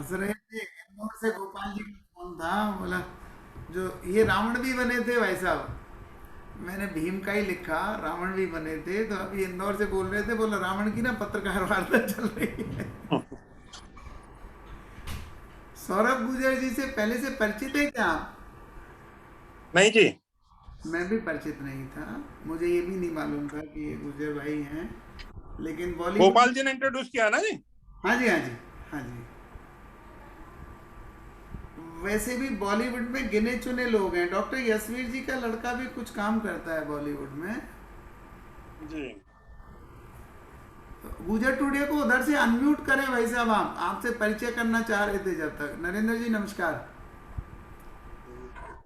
हंस रहे थे, इंदौर से गोपाल जी का फोन था। बोला जो ये रावण भी बने थे भाई साहब, मैंने भीम का ही लिखा, रावण भी बने थे। तो अभी इंदौर से बोल रहे थे, बोला रावण की ना पत्रकार वार्ता चल रही है। सौरभ गुजर जी से पहले से परिचित है क्या आप? नहीं जी। मैं भी परिचित नहीं था, मुझे ये भी नहीं मालूम था कि ये गुजर भाई हैं, लेकिन बॉलीवुड में। गोपाल जी ने इंट्रोड्यूस किया ना जी। हाँ जी, हाँ जी, हाँ जी। वैसे भी बॉलीवुड में गिने चुने लोग हैं। डॉक्टर यशवीर जी का लड़का भी कुछ काम करता है बॉलीवुड में। जी। तो गुजर टूडे को उधर से अनम्यूट करें भाई साहब, आप आपसे परिचय करना चाह रहे थे जब तक। नरेंद्र जी नमस्कार।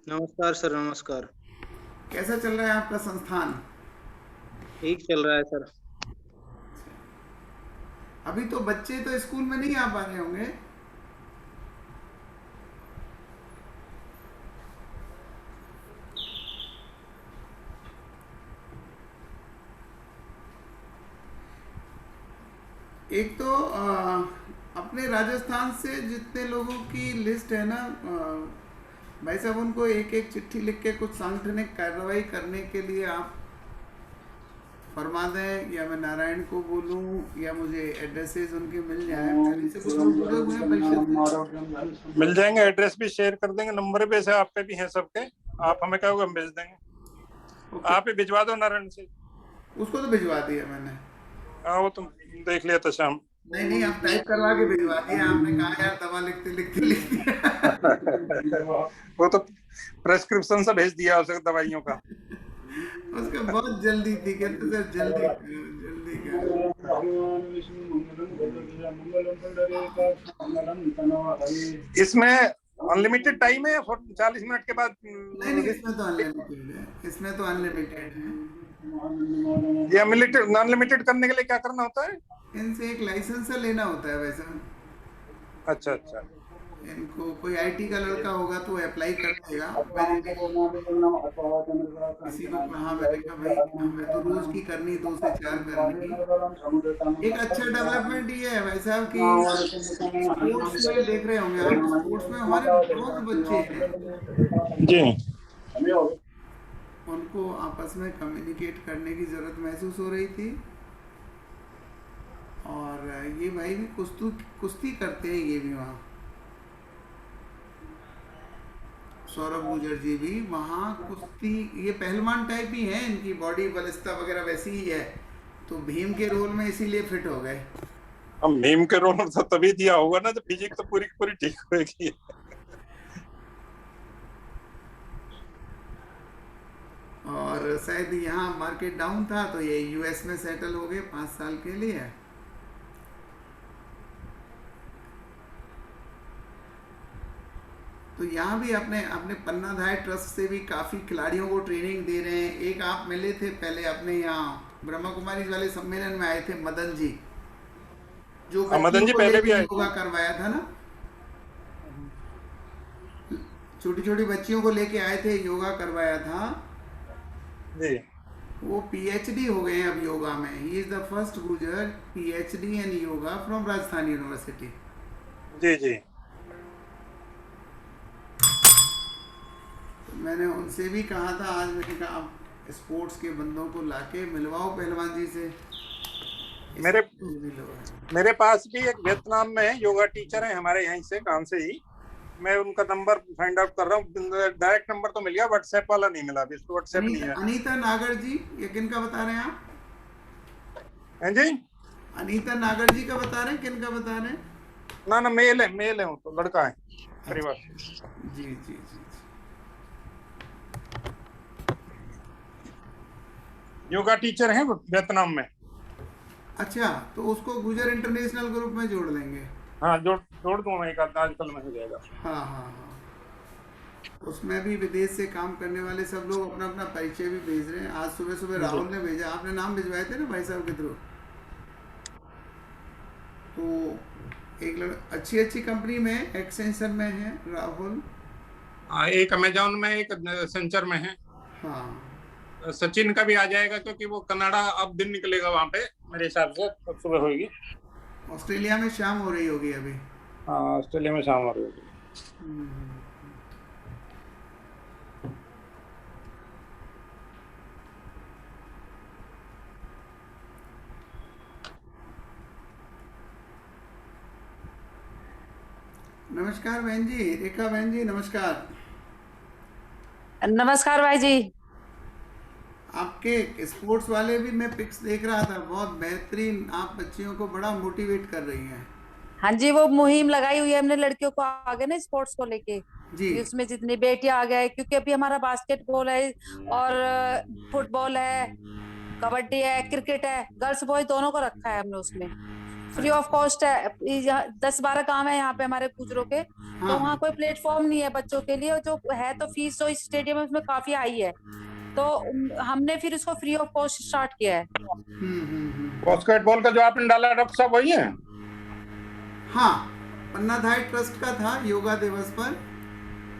नमस्कार सर, नमस्कार। कैसा चल रहा है आपका संस्थान? ठीक चल रहा है सर। अभी तो बच्चे तो स्कूल में नहीं आ पा रहे होंगे। एक तो अपने राजस्थान से जितने लोगों की लिस्ट है ना, भाई साहब उनको एक एक चिट्ठी लिख के कुछ सांगठनिक कार्रवाई करने के लिए आप फरमा दें, या मैं नारायण को बोलूं, या मुझे एड्रेसेस उनके मिल जाए। पहले से कुछ लोग जुड़े हुए हैं परिषद से। मिल जाएंगे, एड्रेस भी शेयर कर देंगे, नंबर भी ऐसे आप पे भी हैं सबके। आप हमें कहोगे हम भेज देंगे। ओके, आप ही भिजवा दो नारायण से। उसको तो भिजवा दिया मैंने। हाँ वो तुम देख लिया था शाम। नहीं नहीं, आप टाइप करवा के भिजवा दिया। आपने कहा यार दवा लिखते लिखते लिख दिया। वो तो प्रेस्क्रिप्शन से भेज दिया उसे दवाइयों का। उसका बहुत जल्दी थी, कहते सर जल्दी करो, जल्दी करो। इसमें अनलिमिटेड टाइम है या 40 मिनट के बाद नहीं नहीं, इसमें तो अनलिमिटेड है, इसमें तो अनलिमिटेड है। ये अनलिमिटेड अनलिमिटेड करने के लिए क्या करना होता है? इनसे एक लाइसेंस लेना होता है वैसे। अच्छा अच्छा। इनको कोई आईटी का लड़का होगा तो अप्लाई कर देगा। मैंने भी किसी को कहा, मैंने कहा भाई हमें तो रोज की करनी, 2 से 4 करनी। एक अच्छा डेवलपमेंट ये है भाई साहब कि स्पोर्ट्स में देख रहे होंगे आप, स्पोर्ट्स में हमारे बहुत बच्चे हैं, जी। उनको आपस में कम्युनिकेट करने की ज़रूरत महसूस हो रही थी। और ये भाई भी कुश्ती कुश्ती करते हैं, ये भी वहाँ सौरभ गुजर जी भी वहाँ कुश्ती, ये पहलवान टाइप ही हैं, इनकी बॉडी बलिस्ता वगैरह वैसी ही है। तो भीम के रोल में इसीलिए फिट हो गए। हम नीम के रोल तो तभी दिया होगा ना जब फिजिक तो पूरी की पूरी ठीक होगी। और शायद यहाँ मार्केट डाउन था तो ये यूएस में सेटल हो गए 5 साल के लिए। तो यहाँ भी अपने अपने पन्ना धाय ट्रस्ट से भी काफ़ी खिलाड़ियों को ट्रेनिंग दे रहे हैं। एक आप मिले थे पहले अपने यहाँ ब्रह्मा कुमारी वाले सम्मेलन में, आए थे मदन जी, जो मदन बच्चियों जी को पहले भी लेके आए थे। योगा करवाया था ना। छोटी छोटी बच्चियों को लेके आए थे, योगा करवाया था। जी वो पीएचडी हो गए हैं अब योगा में। He is the first Gujjar PhD in yoga from Rajasthan university. जी जी। तो मैंने उनसे भी कहा था आज, मैंने कहा आप स्पोर्ट्स के बंदों को लाके मिलवाओ पहलवान जी से। मेरे भी लोग हैं। मेरे पास भी एक वियतनाम में योगा टीचर है हमारे यहीं से काम से ही। मैं उनका नंबर फाइंड आउट कर रहा हूँ। डायरेक्ट नंबर तो मिल गया, व्हाट्सएप वाला नहीं मिला अभी, व्हाट्सएप नहीं है। अनीता नागर जी, ये किन का बता रहे हैं आप? हैं जी? अनीता नागर जी का बता रहे हैं, किन का बता रहे हैं? ना ना, मेल है वो तो, लड़का है परिवार। जी जी जी जी। योगा टीचर है वियतनाम में। अच्छा, तो उसको गुजर इंटरनेशनल ग्रुप में जोड़ लेंगे। हाँ जोड़ जोड़ दूंगा, एक आजकल में हो जाएगा। हाँ हाँ हाँ। उसमें भी विदेश से काम करने वाले सब लोग अपना अपना परिचय भी भेज रहे हैं। आज सुबह सुबह राहुल ने भेजा, आपने नाम भिजवाए थे ना भाई साहब के थ्रू। तो एक अच्छी अच्छी कंपनी में एक्सटेंशन में है राहुल। एक अमेजोन में, एक सेंचर में है। हाँ। सचिन का भी आ जाएगा क्योंकि वो कनाडा अब दिन निकलेगा वहां पे, मेरे हिसाब से तब सुबह होगी। ऑस्ट्रेलिया में शाम हो रही होगी अभी। हाँ, ऑस्ट्रेलिया में शाम हो रही है। नमस्कार बहन जी, रेखा बहन जी, नमस्कार। नमस्कार भाई जी। आपके स्पोर्ट्स वाले भी मैं पिक्स देख रहा था, बहुत बेहतरीन। आप बच्चियों को बड़ा मोटिवेट कर रही हैं। हाँ जी, वो मुहिम लगाई हुई है हमने लड़कियों को आगे ना स्पोर्ट्स को लेके जी कि उसमें जितनी बेटियां आ गए, क्योंकि अभी हमारा बास्केटबॉल है और फुटबॉल है, कबड्डी है, क्रिकेट है, गर्ल्स बॉयज दोनों को रखा है हमने उसमें। फ्री ऑफ कॉस्ट है। 10-12 काम है यहाँ पे हमारे गुजरों के, तो हाँ वहाँ कोई प्लेटफॉर्म नहीं है बच्चों के लिए, जो है तो फीस जो स्टेडियम है उसमें काफी हाई है, तो हमने फिर उसको फ्री ऑफ कॉस्ट स्टार्ट किया है। बास्केटबॉल का जो आपने डाला डॉक्टर साहब वही है? हाँ, पन्नाधाय ट्रस्ट का था योगा दिवस पर।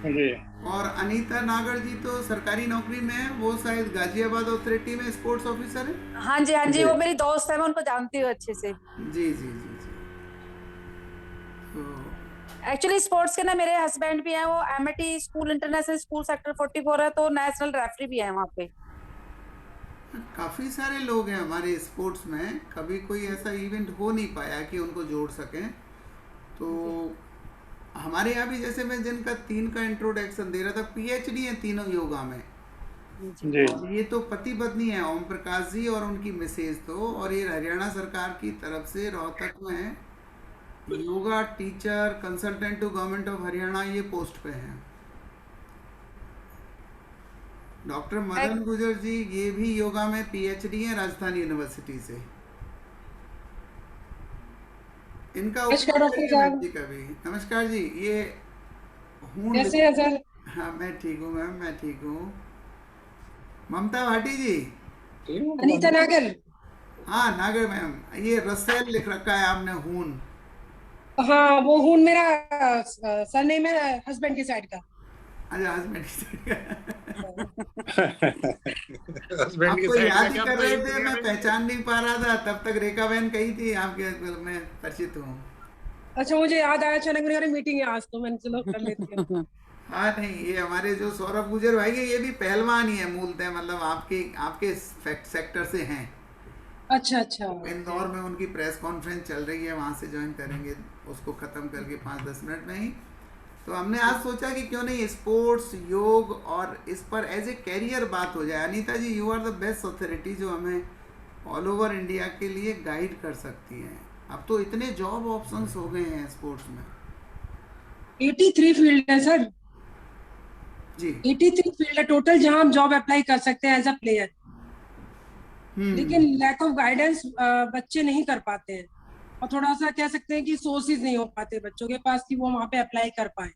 जी। और अनीता नागर जी तो सरकारी नौकरी में है, वो शायद गाजियाबाद अथॉरिटी में स्पोर्ट्स ऑफिसर है। हाँ जी, हाँ जी, वो मेरी दोस्त है, मैं उनको जानती हूँ अच्छे से। जी जी जी जी। तो एक्चुअली स्पोर्ट्स के ना मेरे हस्बैंड भी हैं, वो MAT school international school sector 44 है, तो नेशनल रेफरी भी है वहाँ पे। काफ़ी सारे लोग हैं हमारे स्पोर्ट्स में, कभी कोई ऐसा इवेंट हो नहीं पाया कि उनको जोड़ सकें। तो हमारे यहाँ भी, जैसे मैं जिनका 3 का इंट्रोडक्शन दे रहा था, पीएचडी है तीनों योगा में। जी। ये तो पति पत्नी है, ओम प्रकाश जी और उनकी मिसेज, तो और ये हरियाणा सरकार की तरफ से रोहतक में yoga teacher consultant to government of Haryana ये पोस्ट पे हैं। डॉक्टर मदन गुजर जी ये भी योगा में पीएचडी हैं राजस्थान यूनिवर्सिटी से। इनका नमस्कार डॉक्टर साहब। जी कभी। नमस्कार जी। ये हूँ कैसे हैं सर? हाँ मैं ठीक हूँ मैम, मैं ठीक हूँ। ममता भाटी जी। अनीता नागर। हाँ नागर मैम, ये रसेल लिख रखा है आपने, हून। हाँ, वो हूँ मेरा सरनेम है हस्बैंड की साइड का। अच्छा, हस्बैंड की साइड का। हस्बैंड की आपको साइड याद का ही क्या कर रहे मतलब? थे, मैं पहचान नहीं पा रहा था, तब तक रेखा बहन कही थी आपके, मैं परिचित हूँ। अच्छा, मुझे याद आया, अचानक मेरी मीटिंग है आज, तो मैंने चलो कर लेती हूँ। हाँ नहीं, ये हमारे जो सौरभ गुजर भाई है, ये भी पहलवान ही है मूलतः, मतलब आपके आपके सेक्टर से हैं। अच्छा अच्छा। इंदौर में उनकी प्रेस कॉन्फ्रेंस चल रही है, वहाँ से ज्वाइन करेंगे उसको ख़त्म करके 5-10 मिनट में ही। तो हमने आज सोचा कि क्यों नहीं स्पोर्ट्स, योग और इस पर एज ए कैरियर बात हो जाए। Anita ji, you are the best authority जो हमें ऑल ओवर इंडिया के लिए गाइड कर सकती हैं। अब तो इतने जॉब ऑप्शंस हो गए हैं स्पोर्ट्स में। 83 फील्ड है सर। जी। 83 फील्ड है टोटल, जहाँ हम जॉब अप्लाई कर सकते हैं एज अ प्लेयर। लेकिन लैक ऑफ गाइडेंस बच्चे नहीं कर पाते हैं, और थोड़ा सा कह सकते हैं कि सोर्सेज नहीं हो पाते बच्चों के पास कि वो वहाँ पे अप्लाई कर पाए।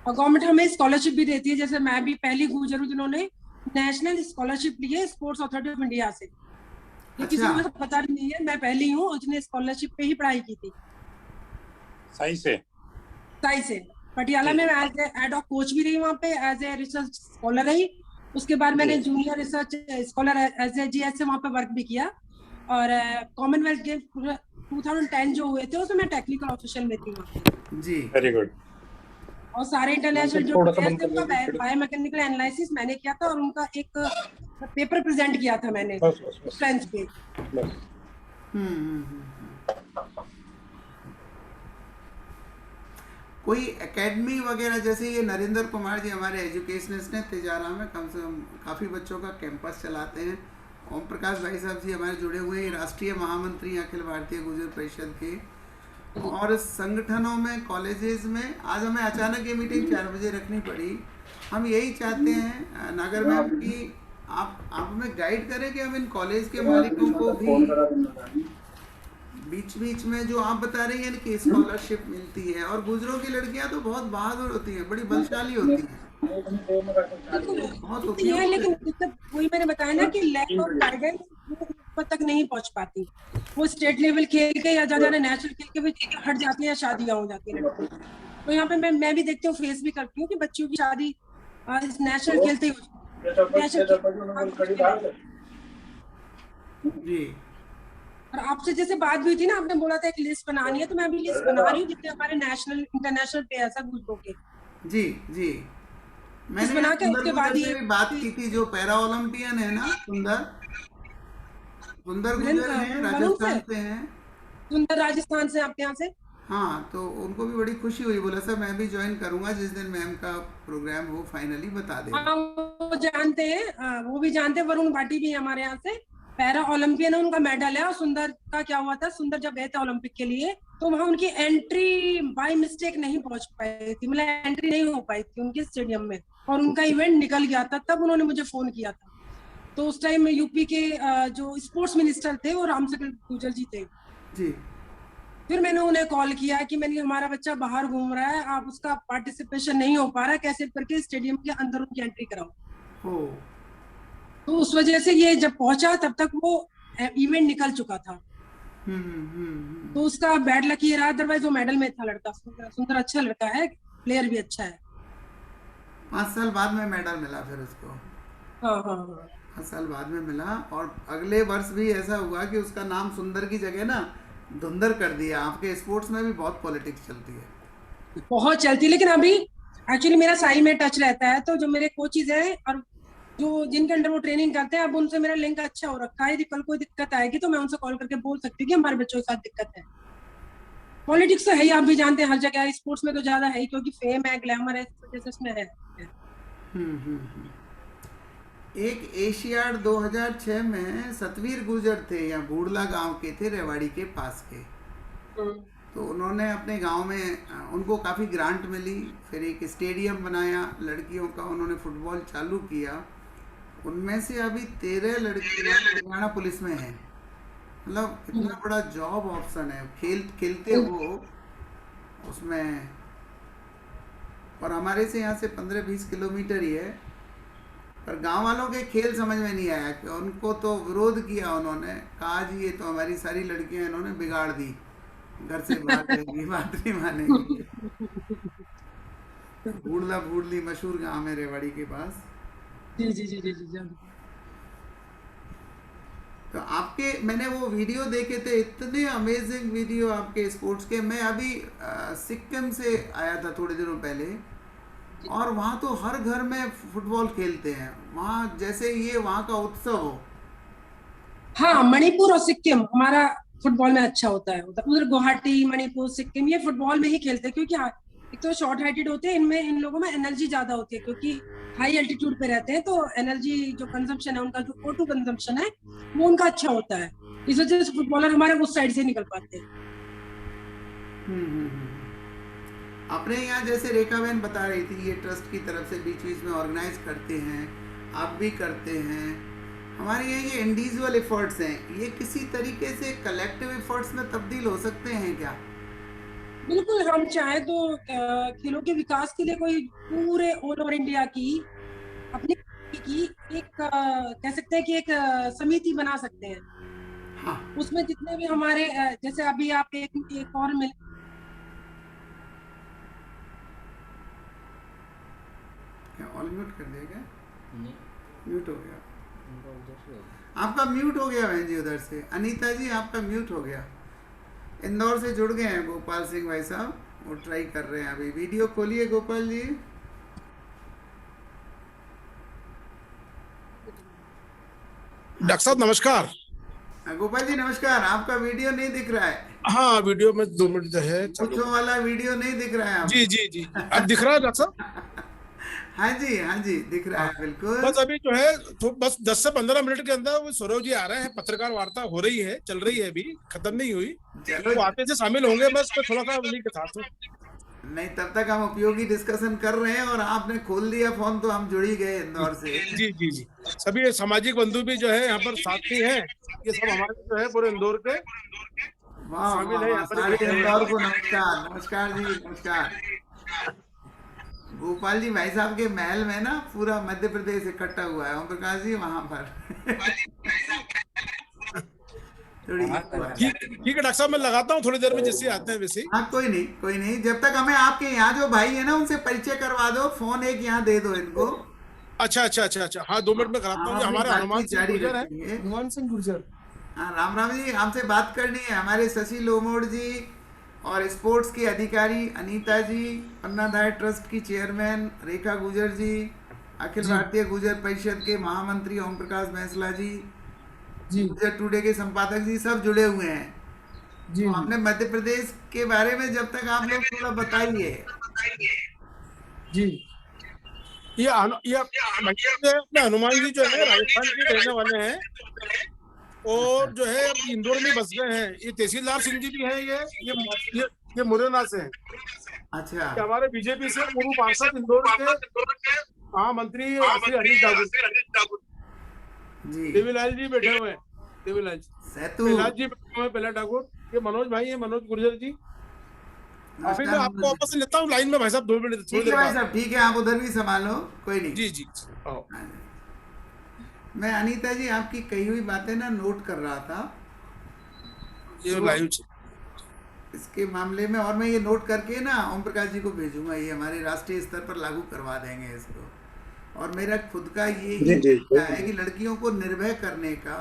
और गवर्नमेंट हमें स्कॉलरशिप भी देती है, जैसे मैं भी पहली गुजर हूँ जिन्होंने नेशनल स्कॉलरशिप ली है स्पोर्ट्स अथॉरिटी ऑफ इंडिया से। ये किसी को तो पता नहीं है, मैं पहली हूँ उसने स्कॉलरशिप पे ही पढ़ाई की थी। सही से पटियाला में मैं एज एड हॉक कोच भी रही, वहाँ पे एज ए रिसर्च स्कॉलर रही। उसके बाद मैंने junior research scholar as a GS से वहाँ पे वर्क भी किया। और कॉमनवेल्थ गेम 2010 जो हुए थे उसमें मैं टेक्निकल ऑफिशियल में थी वहाँ पे। जी, वेरी गुड। और सारे इंटरनेशनल जो प्लेयर्स थे उनका बायोमैकेनिकल एनालिसिस मैंने किया था, और उनका एक पेपर प्रेजेंट किया था मैंने स्ट्रेंथ पे। कोई एकेडमी वगैरह, जैसे ये नरेंद्र कुमार जी हमारे एजुकेशनिस्ट ने तिजारा में, कम से कम काफ़ी बच्चों का कैंपस चलाते हैं। ओम प्रकाश भाई साहब जी हमारे जुड़े हुए हैं, राष्ट्रीय महामंत्री अखिल भारतीय गुर्जर परिषद के। और संगठनों में, कॉलेजेस में, आज हमें अचानक ये मीटिंग 4 बजे रखनी पड़ी। हम यही चाहते हैं नागर मैम कि आप हमें गाइड करें कि हम इन कॉलेज के मालिकों को भी बीच में जो आप बता रही हैं कि स्कॉलरशिप मिलती है, और गुजरों की लड़कियां तो बहुत बहादुर होती हैं, बड़ी बलशाली होती हैं, बहुत ये है। लेकिन दिक्कत वही मैंने बताया ना कि लैक ऑफ गाइडेंस ऊपर तक नहीं पहुंच पाती। वो स्टेट लेवल खेल के या ज्यादा नेशनल खेल के भी हट जाती है, शादियां हो जाती है लड़कों। तो यहाँ पे मैं भी देखती हूँ, फेस भी करती हूँ कि बच्चियों की शादी नेशनल खेलते ही जी। और आपसे जैसे बात हुई थी ना, आपने बोला था एक लिस्ट बनानी है, तो मैं अभी लिस्ट बना रही हूँ जितने हमारे नेशनल इंटरनेशनल प्लेयर्स है गुजरों के। जी जी, मैंने बना के सुंदर उसके बाद गुर्जर से ये भी बात की थी, जो पैरा ओलंपियन है ना, सुंदर गुर्जर हैं, वरुण राजस्थान से, से हैं। सुंदर राजस्थान से, आपके यहाँ से। हाँ, तो उनको भी बड़ी खुशी हुई, बोला सर मैं भी ज्वाइन करूंगा जिस दिन मैम का प्रोग्राम हो फाइनली बता देना। हाँ, वो जानते हैं, वो भी जानते हैं। वरुण भाटी भी है हमारे यहाँ से, पैरा ओलंपियन है, उनका मेडल है। और सुंदर का क्या हुआ था, सुंदर जब गए थे ओलंपिक के लिए तो वहां उनकी एंट्री बाय मिस्टेक नहीं पहुंच पाई थी, मतलब एंट्री नहीं हो पाई थी उनके स्टेडियम में, और उनका इवेंट निकल गया था। तब उन्होंने मुझे फोन किया था। तो उस टाइम यूपी के जो स्पोर्ट्स मिनिस्टर थे वो रामशंकर गुर्जर जी थे। जी, फिर मैंने उन्हें कॉल किया कि मैंने, हमारा बच्चा बाहर घूम रहा है, आप उसका पार्टिसिपेशन नहीं हो पा रहा है, कैसे करके स्टेडियम के अंदर उनकी एंट्री कराओ। हो, तो उस वजह से ये जब पहुंचा तब तक वो इवेंट निकल चुका था। तो उसका बैड लक ये रहा, अदरवाइज वो मेडल में था लड़का। सुंदर अच्छा लड़का है, प्लेयर भी अच्छा है। 5 साल बाद में मेडल मिला फिर उसको। हाँ हाँ हाँ, 5 साल बाद में मिला, और अगले वर्ष भी ऐसा हुआ कि उसका नाम सुंदर की जगह ना धुंधर कर दिया। आपके स्पोर्ट्स में भी बहुत पॉलिटिक्स चलती है। बहुत चलती है, लेकिन अभी एक्चुअली मेरा साई में टच रहता है, तो जो मेरे कोचेज हैं और जो जिनके अंडर वो ट्रेनिंग करते हैं, अब उनसे मेरा लिंक अच्छा हो रखा है। यदि कल कोई दिक्कत आएगी तो मैं उनसे कॉल करके बोल सकती हूँ कि हमारे बच्चों के साथ दिक्कत है। पॉलिटिक्स तो है ही, आप भी जानते हैं, हर जगह है। स्पोर्ट्स में तो ज्यादा है ही, क्योंकि फेम है, ग्लैमर है, इस वजह से इसमें है। एक एशियाड 2006 में सतवीर गुर्जर थे, या बूढ़ला गांव के थे, रेवाड़ी के पास के। तो उन्होंने अपने गांव में, उनको काफ़ी ग्रांट मिली, फिर एक स्टेडियम बनाया लड़कियों का, उन्होंने फुटबॉल चालू किया। उनमें से अभी 13 लड़कियां हरियाणा पुलिस में हैं। मतलब इतना बड़ा जॉब ऑप्शन है, खेलते हो उसमें। और हमारे से यहाँ से 15-20 किलोमीटर ही है। पर गांव वालों के खेल समझ में नहीं आया कि उनको तो विरोध किया उन्होंने, कहा जी ये तो हमारी सारी लड़कियां इन्होंने बिगाड़ दी, घर से बाहर जाएंगी, बात नहीं मानेंगी। बूढ़ला बूढ़ली मशहूर गांव है रेवाड़ी के पास। जी जी जी जी जी। तो आपके, मैंने वो वीडियो देखे थे, इतने अमेजिंग वीडियो आपके स्पोर्ट्स के। मैं अभी सिक्किम से आया था थोड़े दिनों पहले, और वहाँ तो हर घर में फुटबॉल खेलते हैं, वहाँ जैसे ये वहाँ का उत्सव हो। हाँ, मणिपुर और सिक्किम हमारा फुटबॉल में अच्छा होता है। उधर गुवाहाटी, मणिपुर, सिक्किम ये फुटबॉल में ही खेलते हैं, क्योंकि एक तो शॉर्ट हाइटेड होते हैं, इनमें इन लोगों में एनर्जी ज्यादा होती है, क्योंकि हाई एल्टीट्यूड पे रहते हैं। तो एनर्जी जो कंजम्पशन है उनका, जो O2 कंजम्पशन है वो उनका अच्छा होता है। इस वजह से फुटबॉलर हमारे उस साइड से निकल पाते हैं। अपने यहाँ जैसे रेखा बहन बता रही थी, ये ट्रस्ट की तरफ से बीच बीच में ऑर्गेनाइज करते हैं, आप भी करते हैं। हमारे यहाँ ये इंडिविजुअल एफर्ट्स हैं, ये किसी तरीके से कलेक्टिव एफर्ट्स में तब्दील हो सकते हैं क्या? बिल्कुल, हम चाहे तो खेलों के विकास के लिए कोई पूरे ऑल ओवर इंडिया की अपनी की एक कह सकते हैं कि एक समिति बना सकते हैं। हाँ, उसमें जितने भी हमारे जैसे अभी आप एक और मिल, ऑल म्यूट कर दिया क्या? म्यूट हो गया आपका, म्यूट हो गया बहन जी उधर से। अनीता जी आपका म्यूट हो गया। इंदौर से जुड़ गए हैं गोपाल सिंह भाई साहब, वो ट्राई कर रहे हैं अभी। वीडियो खोलिए गोपाल जी। डॉक्टर साहब नमस्कार। गोपाल जी नमस्कार, आपका वीडियो नहीं दिख रहा है। हाँ, वीडियो में 2 मिनट जो है पूछो वाला वीडियो नहीं दिख रहा है। जी जी जी, अब दिख रहा है डॉक्टर साहब? हाँ जी दिख रहा है बिल्कुल। बस अभी जो है तो बस 10 से 15 मिनट के अंदर वो सौरभ जी आ रहे हैं, पत्रकार वार्ता हो रही है, चल रही है, अभी खत्म नहीं हुई। वो आते से शामिल होंगे, बस थोड़ा सा उन्हीं के साथ। नहीं, तब तक हम उपयोगी डिस्कशन कर रहे हैं, और आपने खोल दिया फोन तो हम जुड़ ही गए इंदौर से। जी जी जी, सभी सामाजिक बंधु भी जो है यहाँ पर साथी हैं, ये सब हमारे जो है पूरे इंदौर के शामिल है। सारे इंदौर को नमस्कार। नमस्कार जी, नमस्कार। गोपाल जी भाई साहब के महल में ना पूरा मध्य प्रदेश इकट्ठा हुआ है। ओम प्रकाश जी वहां पर ठीक है डॉक्टर साहब, मैं लगाता हूँ थोड़ी देर में, जैसे आते हैं वैसे। हाँ, कोई नहीं। जब तक हमें आपके यहाँ जो भाई है ना उनसे परिचय करवा दो, फोन एक यहाँ दे दो इनको। अच्छा, हाँ 2 मिनट में कराता हूँ। हमारे हनुमान सिंह गुर्जर है। हनुमान सिंह गुर्जर, हाँ, राम राम जी, आपसे बात करनी है। हमारे शशि लोमोड़ जी और स्पोर्ट्स की अधिकारी अनीता जी, अन्नाधाय ट्रस्ट की चेयरमैन रेखा गुजर जी, अखिल भारतीय गुजर परिषद के महामंत्री ओम प्रकाश बैंसला जी, गुजर टुडे के संपादक जी, सब जुड़े हुए हैं। तो हमने मध्य प्रदेश के बारे में जब तक आप लोग थोड़ा बताइए। ये अपने हनुमान जी जो है राजस्थान के रहने वाले हैं और जो है अब इंदौर में बस गए हैं। ये तहसीलदार सिंह जी भी हैं, ये मुरैना से हैं। अच्छा, ये हमारे बीजेपी से पूर्व पार्षद इंदौर के महामंत्री श्री हरीश ठाकुर जी, देवीलाल जी बैठे हुए हैं। देवीलाल जी, सेतु, प्रहलाद जी बैठे हुए हैं, प्रहलाद ठाकुर, ये मनोज भाई है, मनोज गुर्जर जी। अभी मैं आपको वापस से लेता हूँ लाइन में भाई साहब, 2 मिनट। ठीक है भाई साहब, ठीक है, आप उधर भी संभालो, कोई नहीं। जी जी, आओ। मैं अनीता जी आपकी कही हुई बातें ना नोट कर रहा था ये लाइव इसके मामले में, और मैं ये नोट करके ना ओम प्रकाश जी को भेजूंगा। ये हमारे राष्ट्रीय स्तर पर लागू करवा देंगे इसको। और मेरा खुद का ये ही है कि लड़कियों को निर्भय करने का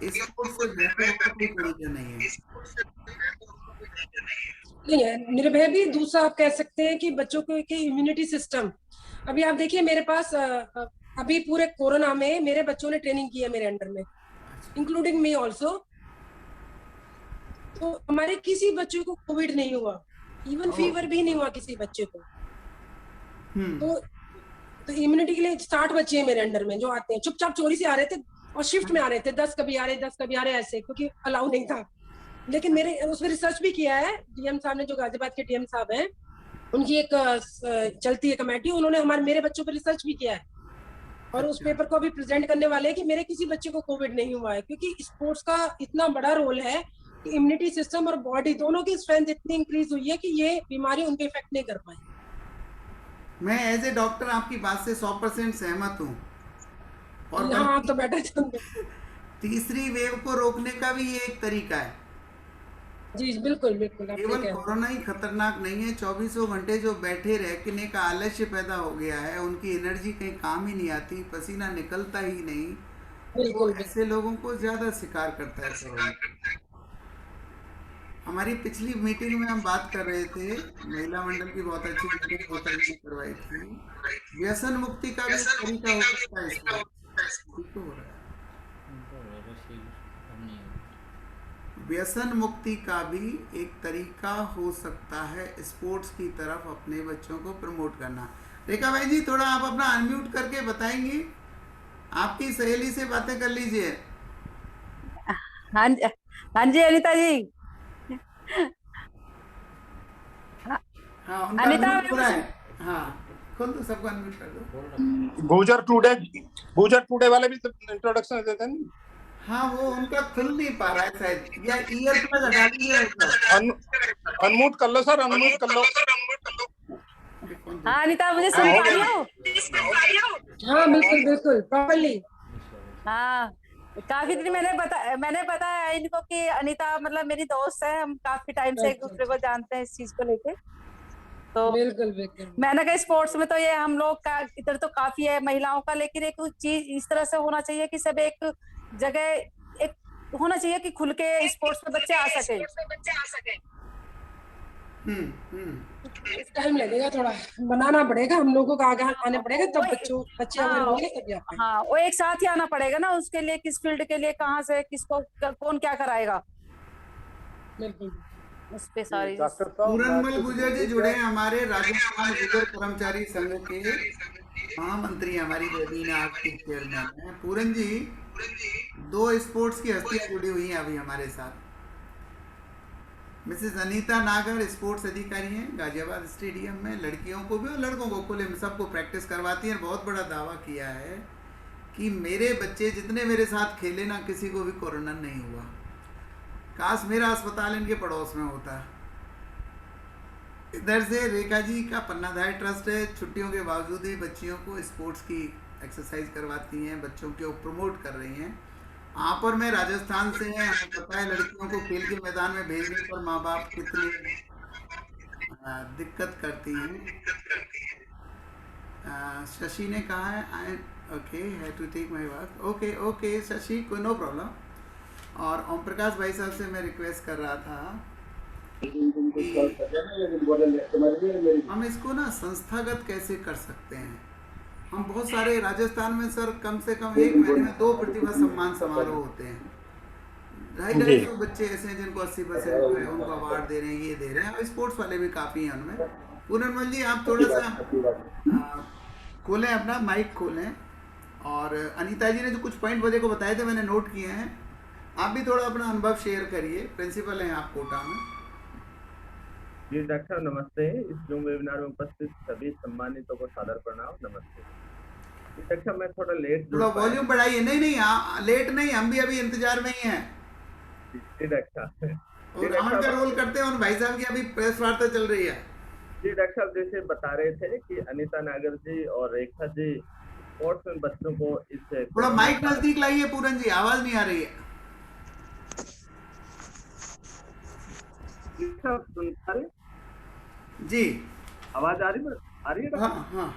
स्पोर्ट्स से बेहतर कोई तरीका नहीं है। नहीं है निर्भय भी। दूसरा आप कह सकते हैं कि बच्चों को के इम्यूनिटी सिस्टम, अभी आप देखिए मेरे पास अभी पूरे कोरोना में मेरे बच्चों ने ट्रेनिंग की है मेरे अंडर में, इंक्लूडिंग मी ऑल्सो। तो हमारे किसी बच्चे को कोविड नहीं हुआ, इवन फीवर भी नहीं हुआ किसी बच्चे को। तो इम्यूनिटी के लिए 60 बच्चे हैं मेरे अंडर में जो आते हैं, चुपचाप चोरी से आ रहे थे और शिफ्ट में आ रहे थे, 10 कभी आ रहे ऐसे, क्योंकि अलाउ नहीं था। लेकिन मेरे उसमें रिसर्च भी किया है। डीएम साहब ने, जो गाजियाबाद के डीएम साहब हैं, उनकी एक चलती है कमेटी, उन्होंने मेरे बच्चों पर रिसर्च भी किया है और उस पेपर को अभी प्रेजेंट करने वाले हैं कि मेरे किसी बच्चे को कोविड नहीं हुआ है। क्योंकि स्पोर्ट्स का इतना बड़ा रोल है कि इम्यूनिटी सिस्टम और बॉडी दोनों की स्ट्रेंथ इतनी इंक्रीज हुई है कि ये बीमारी उनके इफेक्ट नहीं कर पाई। मैं एज ए डॉक्टर आपकी बात से 100% सहमत हूँ। और हाँ, तो बेटर जानते। तीसरी वेव को रोकने का भी ये एक तरीका है। जी बिल्कुल बिल्कुल, केवल कोरोना ही खतरनाक नहीं है, 24 घंटे जो बैठे रहने का आलस्य पैदा हो गया है, उनकी एनर्जी कहीं काम ही नहीं आती, पसीना निकलता ही नहीं। बिल्कुल, तो ऐसे लोगों को ज्यादा शिकार करता है कोरोना। हमारी पिछली मीटिंग में हम बात कर रहे थे, महिला मंडल की बहुत अच्छी मीटिंग होटल में करवाई थी। व्यसन मुक्ति का भी तरीका हो सकता है इसमें। व्यसन मुक्ति का भी एक तरीका हो सकता है स्पोर्ट्स की तरफ अपने बच्चों को प्रमोट करना। रेखा भाई जी, थोड़ा आप अपना अनम्यूट करके बताएंगे, आपकी सहेली से बातें कर लीजिए। हाँ जी अनीता जी। हाँ, उनका अनीता अनम्यूट हो रहा है। हाँ, खोल दो, सबको अनम्यूट कर दो। गुजर टुडे वाले भी इंट्रोडक्शन देते हैं। हाँ, वो उनका खुल नहीं पा रहा है शायद, या ईयर प्लग हटा दीजिए उसका। अनम्यूट कर लो सर, अनम्यूट कर लो। हाँ अनीता, मुझे सुन पा रही हो? हाँ बिल्कुल बिल्कुल, प्रॉपर्ली। हाँ, काफी दिन मैंने बताया इनको कि अनीता मतलब मेरी दोस्त है, हम काफी टाइम से एक दूसरे को जानते हैं इस चीज को लेके। तो बिल्कुल बिल्कुल, मैंने कहा स्पोर्ट्स में तो ये हम लोग का इधर तो काफी है महिलाओं का, लेकिन एक चीज इस तरह से होना चाहिए कि सब एक जगह एक होना चाहिए कि खुल के स्पोर्ट्स में बच्चे आ सके। टाइम लगेगा, थोड़ा बनाना पड़ेगा, हम लोगों को आगे आने पड़ेगा, तब बच्चे अगर होंगे तब जाते हैं। हाँ, वो एक साथ ही आना पड़ेगा ना, उसके लिए किस फील्ड के लिए कहाँ से किसको कौन क्या कराएगा, बिल्कुल। उस पे सारी पूरनमल गुजर जी जुड़े हैं हमारे राजस्थान गुजर कर्मचारी संघ के महामंत्री, हमारी वेबिनार के चेयरमैन हैं पूरन जी। 2 स्पोर्ट्स की हस्तियां जुड़ी हुई हैं अभी हमारे साथ। मिसेस अनीता नागर स्पोर्ट्स अधिकारी हैं गाजियाबाद स्टेडियम में, लड़कियों को भी और लड़कों को खुले में सबको प्रैक्टिस करवाती हैं। बहुत बड़ा दावा किया है कि मेरे बच्चे जितने मेरे साथ खेले ना, किसी को भी कोरोना नहीं हुआ। काश मेरा अस्पताल इनके पड़ोस में होता। इधर से रेखा जी का पन्नाधाय ट्रस्ट है, छुट्टियों के बावजूद ही बच्चियों को स्पोर्ट्स की एक्सरसाइज करवाती हैं, बच्चों को प्रमोट कर रही हैं। आप और मैं राजस्थान से हैं, हमें पता है लड़कियों को खेल के मैदान में भेजने पर माँ बाप कितनी दिक्कत करती हैं। शशि ने कहा है I okay have to take my work. Okay Shashi, कोई नो प्रॉब्लम। और ओम प्रकाश भाई साहब से मैं रिक्वेस्ट कर रहा था हम इसको ना संस्थागत कैसे कर सकते हैं। हम बहुत सारे राजस्थान में सर कम से कम एक महीने में 2 प्रतिभा सम्मान समारोह होते हैं। 250 बच्चे ऐसे हैं जिनको 80% उनको अवार्ड दे रहे हैं, ये दे रहे हैं। स्पोर्ट्स वाले भी काफ़ी हैं उनमें। पूनमल जी आप थोड़ा सा खोलें, अपना माइक खोलें। और अनीता जी ने जो कुछ पॉइंट मुझे को बताए थे मैंने नोट किए हैं, आप भी थोड़ा अपना अनुभव शेयर करिए। प्रिंसिपल हैं आप कोटा में। जी डॉक्टर साहब नमस्ते। इस जूम वेबिनार में उपस्थित सभी सम्मानितों को सादर प्रणाम, नमस्ते। डॉक्टर साहब मैं थोड़ा लेट, थोड़ा वॉल्यूम बढ़ाइए। नहीं लेट नहीं, हम भी अभी इंतजार में ही हैं। जी डॉक्टर साहब। और रावण का रोल करते हैं और भाई साहब की अभी प्रेस वार्ता चल रही है। जी डॉक्टर साहब जैसे बता रहे थे कि अनीता नागर जी और रेखा जी स्पोर्ट्स में बच्चों को इस थोड़ा माइक नजदीक लाइए पूरन जी, आवाज नहीं आ रही है। सुन पा रहे जी आवाज आ रही है? हाँ।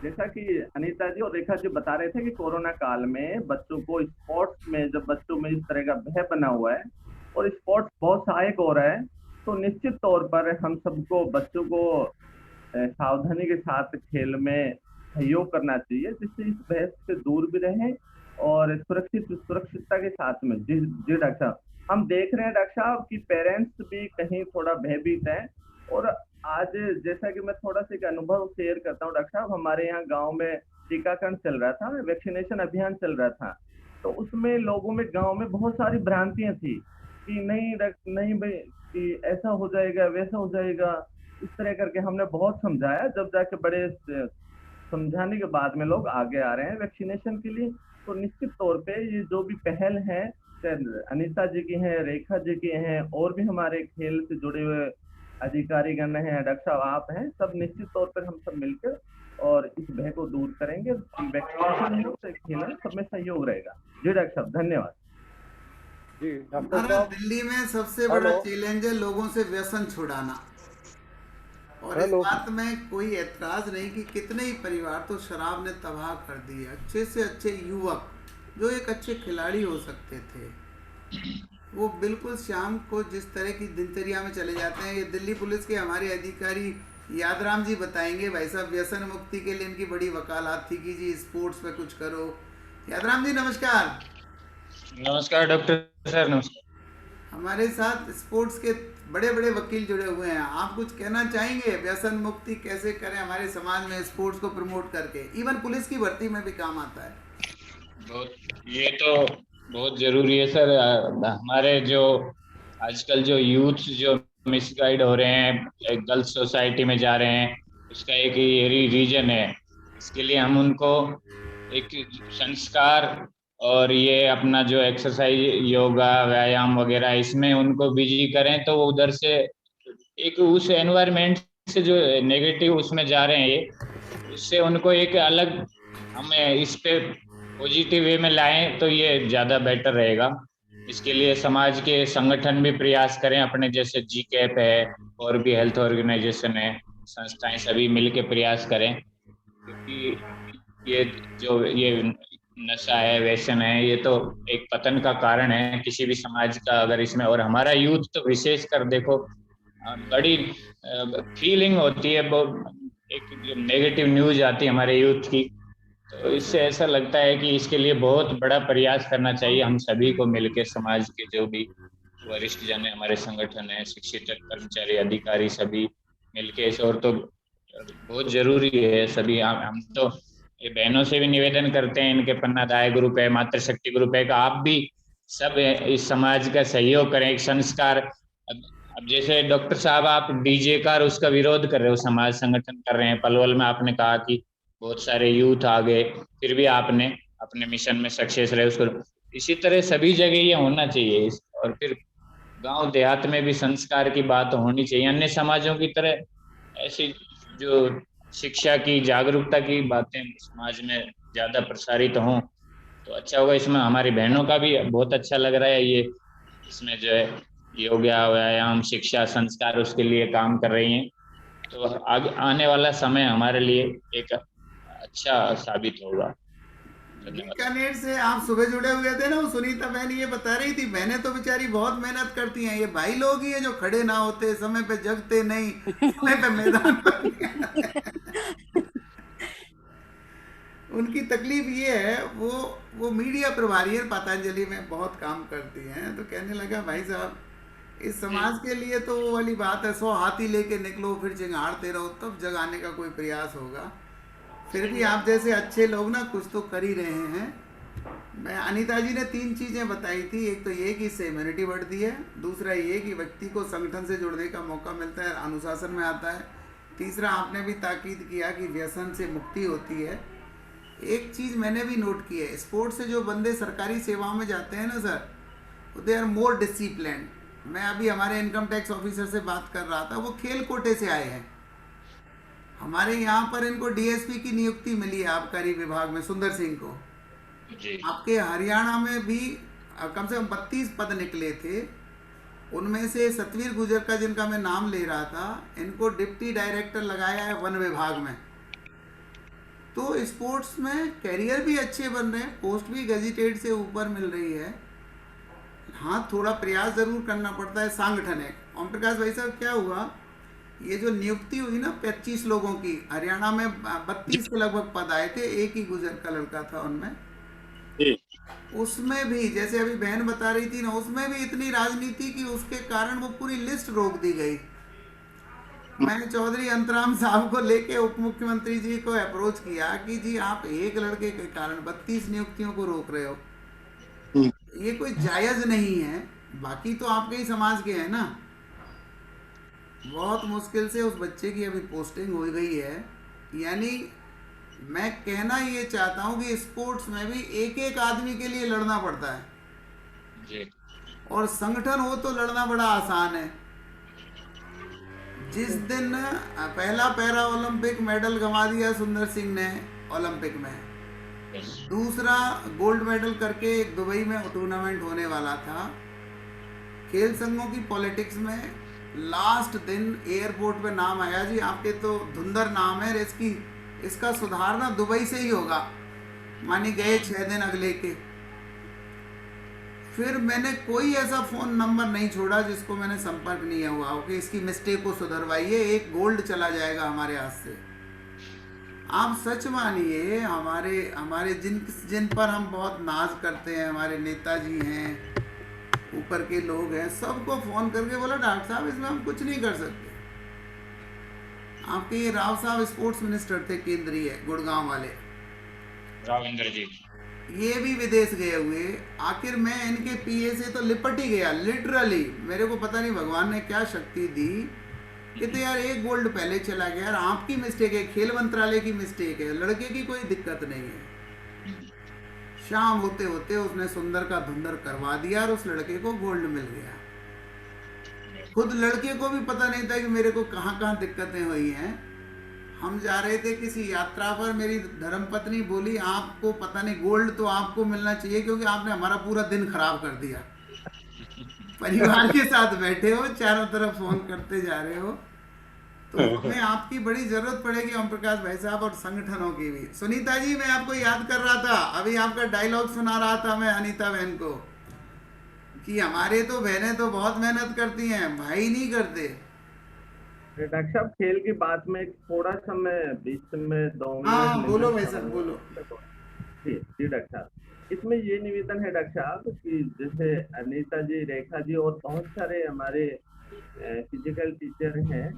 जैसा कि अनीता जी और रेखा जी बता रहे थे कि कोरोना काल में बच्चों को स्पोर्ट्स में, जब बच्चों में इस तरह का भय बना हुआ है और स्पोर्ट्स बहुत सहायक हो रहा है, तो निश्चित तौर पर हम सबको बच्चों को सावधानी के साथ खेल में सहयोग करना चाहिए, जिससे इस भय से दूर भी रहें और सुरक्षितता के साथ में। जी डॉक्टर साहब, हम देख रहे हैं डॉक्टर साहब कि पेरेंट्स भी कहीं थोड़ा भयभीत है। और आज जैसा कि मैं थोड़ा सा एक अनुभव शेयर करता हूँ डॉक्टर साहब, हमारे यहाँ गांव में टीकाकरण चल रहा था, वैक्सीनेशन अभियान चल रहा था, तो उसमें लोगों में गांव में बहुत सारी भ्रांतियां थी कि नहीं भाई कि ऐसा हो जाएगा वैसा हो जाएगा, इस तरह करके हमने बहुत समझाया। जब जाके बड़े समझाने के बाद में लोग आगे आ रहे हैं वैक्सीनेशन के लिए। तो निश्चित तौर पे ये जो भी पहल है अनीता जी की हैं, रेखा जी की हैं, और भी हमारे खेल से जुड़े हुए अधिकारीगण हैं, डॉक्टर साहब आप हैं, सब निश्चित तौर पर हम सब मिलकर और इस भय को दूर करेंगे। वैक्सीनेशन से खेल सब में सहयोग रहेगा। जी डॉक्टर साहब धन्यवाद। जी डॉक्टर साहब, दिल्ली में सबसे बड़ा चैलेंज है लोगों से व्यसन छुड़ाना। और इस बात में कोई एतराज नहीं कि कितने ही परिवार तो शराब ने तबाह कर दिए। अच्छे से अच्छे युवक जो एक अच्छे खिलाड़ी हो सकते थे, वो बिल्कुल शाम को जिस तरह की दिनचर्या में चले जाते हैं। ये दिल्ली पुलिस के हमारे अधिकारी यादराम जी बताएंगे। भाई साहब व्यसन मुक्ति के लिए इनकी बड़ी वकालत थी कि जी स्पोर्ट्स पे कुछ करो। यादराम जी नमस्कार। नमस्कार डॉक्टर सर, नमस्कार। हमारे साथ स्पोर्ट्स के बड़े बड़े वकील जुड़े हुए हैं, आप कुछ कहना चाहेंगे? व्यसन मुक्ति कैसे करें हमारे समाज में स्पोर्ट्स को प्रमोट करके? इवन पुलिस की भर्ती में भी काम आता है। ये तो बहुत जरूरी है सर। हमारे जो आजकल जो यूथ जो मिसगाइड हो रहे हैं, गर्ल्स सोसाइटी में जा रहे हैं, उसका एक ही रीजन है। इसके लिए हम उनको एक संस्कार और ये अपना जो एक्सरसाइज, योगा, व्यायाम वगैरह, इसमें उनको बिजी करें, तो वो उधर से एक उस एनवायरनमेंट से जो नेगेटिव उसमें जा रहे हैं ये, उससे उनको एक अलग हमें इस पे पॉजिटिव वे में लाएं तो ये ज़्यादा बेटर रहेगा। इसके लिए समाज के संगठन भी प्रयास करें, अपने जैसे GCAP है और भी हेल्थ ऑर्गेनाइजेशन है, संस्थाएं सभी मिलके प्रयास करें, क्योंकि ये नशा है, व्यसन है, ये तो एक पतन का कारण है किसी भी समाज का। अगर इसमें, और हमारा यूथ तो विशेष कर देखो, बड़ी फीलिंग होती है, एक जो नेगेटिव न्यूज आती है हमारे यूथ की, तो इससे ऐसा लगता है कि इसके लिए बहुत बड़ा प्रयास करना चाहिए हम सभी को मिलकर। समाज के जो भी वरिष्ठ जन है, हमारे संगठन है, शिक्षित कर्मचारी, अधिकारी, सभी मिलके, और तो बहुत जरूरी है सभी। हम तो ये बहनों से भी निवेदन करते हैं, इनके पन्नादाय ग्रुप है, मातृशक्ति ग्रुप है, का आप भी सब इस समाज का सहयोग करें, एक संस्कार। अब जैसे डॉक्टर साहब आप DJ का और उसका विरोध कर रहे हो, समाज संगठन कर रहे हैं। पलवल में आपने कहा कि बहुत सारे यूथ आ गए, फिर भी आपने अपने मिशन में सक्सेस रहे उसको। इसी तरह सभी जगह ये होना चाहिए। और फिर गांव देहात में भी संस्कार की बात होनी चाहिए, अन्य समाजों की तरह ऐसी जो शिक्षा की, जागरूकता की बातें समाज में ज्यादा प्रसारित हों तो अच्छा होगा। इसमें हमारी बहनों का भी बहुत अच्छा लग रहा है, ये इसमें जो है योगा, व्यायाम, शिक्षा, संस्कार उसके लिए काम कर रही हैं। तो आगे आने वाला समय हमारे लिए एक अच्छा साबित होगा। बीकानेर से आप सुबह जुड़े हुए थे ना, वो सुनीता बहन ये बता रही थी, बहनें तो बेचारी बहुत मेहनत करती हैं, ये भाई लोग ही हैं जो खड़े ना होते, समय पे जगते नहीं, समय पे मैदान पर नहीं आते। उनकी तकलीफ ये है, वो मीडिया प्रभारी है, पतंजलि में बहुत काम करती हैं। तो कहने लगा भाई साहब, इस समाज के लिए तो वो वाली बात है, 100 हाथी लेके निकलो फिर चिंगाड़ते रहो, तब जगाने का कोई प्रयास होगा। फिर भी आप जैसे अच्छे लोग ना कुछ तो कर ही रहे हैं। मैं अनीता जी ने 3 चीज़ें बताई थी। एक तो ये कि इससे इम्यूनिटी बढ़ती है, दूसरा ये कि व्यक्ति को संगठन से जुड़ने का मौका मिलता है, अनुशासन में आता है, तीसरा आपने भी ताकीद किया कि व्यसन से मुक्ति होती है। एक चीज़ मैंने भी नोट की है, स्पोर्ट्स से जो बंदे सरकारी सेवाओं में जाते हैं ना sir, they are more discipline. मैं अभी हमारे इनकम टैक्स ऑफिसर से बात कर रहा था, वो खेल कोटे से आए हैं। हमारे यहाँ पर इनको डीएसपी की नियुक्ति मिली है आबकारी विभाग में, सुंदर सिंह को। आपके हरियाणा में भी कम से कम 32 पद निकले थे, उनमें से सतवीर गुजर का, जिनका मैं नाम ले रहा था, इनको डिप्टी डायरेक्टर लगाया है वन विभाग में। तो स्पोर्ट्स में कैरियर भी अच्छे बन रहे हैं, पोस्ट भी गजिटेड से ऊपर मिल रही है। हाँ, थोड़ा प्रयास जरूर करना पड़ता है सांगठनिक। ओम प्रकाश भाई साहब, क्या हुआ, ये जो नियुक्ति हुई ना 25 लोगों की, हरियाणा में 32 के लगभग पद आए थे, एक ही गुजर का लड़का था उनमें। उसमें भी जैसे अभी बहन बता रही थी ना, उसमें भी इतनी राजनीति की, उसके कारण वो पूरी लिस्ट रोक दी गई। मैंने चौधरी अंतराम साहब को लेके उप मुख्यमंत्री जी को अप्रोच किया कि जी आप एक लड़के के कारण 32 नियुक्तियों को रोक रहे हो, ये कोई जायज नहीं है। बाकी तो आपके ही समाज के हैं ना। बहुत मुश्किल से उस बच्चे की अभी पोस्टिंग हो गई है। यानी मैं कहना ये चाहता हूँ कि स्पोर्ट्स में भी एक एक आदमी के लिए लड़ना पड़ता है जी। और संगठन हो तो लड़ना बड़ा आसान है। जिस दिन पहला पैरा ओलंपिक मेडल गंवा दिया सुंदर सिंह ने ओलंपिक में, दूसरा गोल्ड मेडल करके एक दुबई में टूर्नामेंट होने वाला था। खेल संघों की पॉलिटिक्स में लास्ट दिन एयरपोर्ट पे नाम आया, जी आपके तो धुंधर नाम है, इसका सुधारना दुबई से ही होगा। मानी गए 6 दिन अगले के। फिर मैंने कोई ऐसा फोन नंबर नहीं छोड़ा जिसको मैंने संपर्क नहीं हुआ हो कि इसकी मिस्टेक को सुधरवाइए, एक गोल्ड चला जाएगा हमारे हाथ से। आप सच मानिए, हमारे जिन पर हम बहुत नाज करते हैं, हमारे नेताजी हैं, ऊपर के लोग हैं, सबको फोन करके बोला डॉक्टर साहब इसमें हम कुछ नहीं कर सकते। आपके ये राव साहब स्पोर्ट्स मिनिस्टर थे केंद्रीय, गुड़गांव वाले राविंद्र जी, ये भी विदेश गए हुए। आखिर मैं इनके पीए से तो लिपट ही गया, लिटरली। मेरे को पता नहीं भगवान ने क्या शक्ति दी कि तो यार एक गोल्ड पहले चला गया, यार आपकी मिस्टेक है, खेल मंत्रालय की मिस्टेक है, लड़के की कोई दिक्कत नहीं है। शाम होते होते उसने सुंदर का धुंधर करवा दिया और उस लड़के को गोल्ड मिल गया। खुद लड़के को भी पता नहीं था कि मेरे को कहाँ कहाँ दिक्कतें हुई हैं। हम जा रहे थे किसी यात्रा पर, मेरी धर्मपत्नी बोली आपको पता नहीं गोल्ड तो आपको मिलना चाहिए क्योंकि आपने हमारा पूरा दिन खराब कर दिया। परिवार के साथ बैठे हो, चारों तरफ फोन करते जा रहे हो, तो हमें आपकी बड़ी जरूरत पड़ेगी ओम प्रकाश भाई साहब, और संगठनों की भी। सुनीता जी, मैं आपको याद कर रहा था, अभी आपका डायलॉग सुना रहा था मैं अनीता बहन को कि हमारे तो बहनें तो बहुत मेहनत करती हैं, भाई नहीं करते। डॉक्टर साहब, खेल की बात में थोड़ा सा मैं बीच में 2 मिनट। हाँ बोलो भाई साहब, बोलो। जी डॉक्टर साहब, इसमें ये निवेदन है डॉक्टर साहब कि जैसे अनीता जी, रेखा जी और बहुत सारे हमारे फिजिकल टीचर हैं,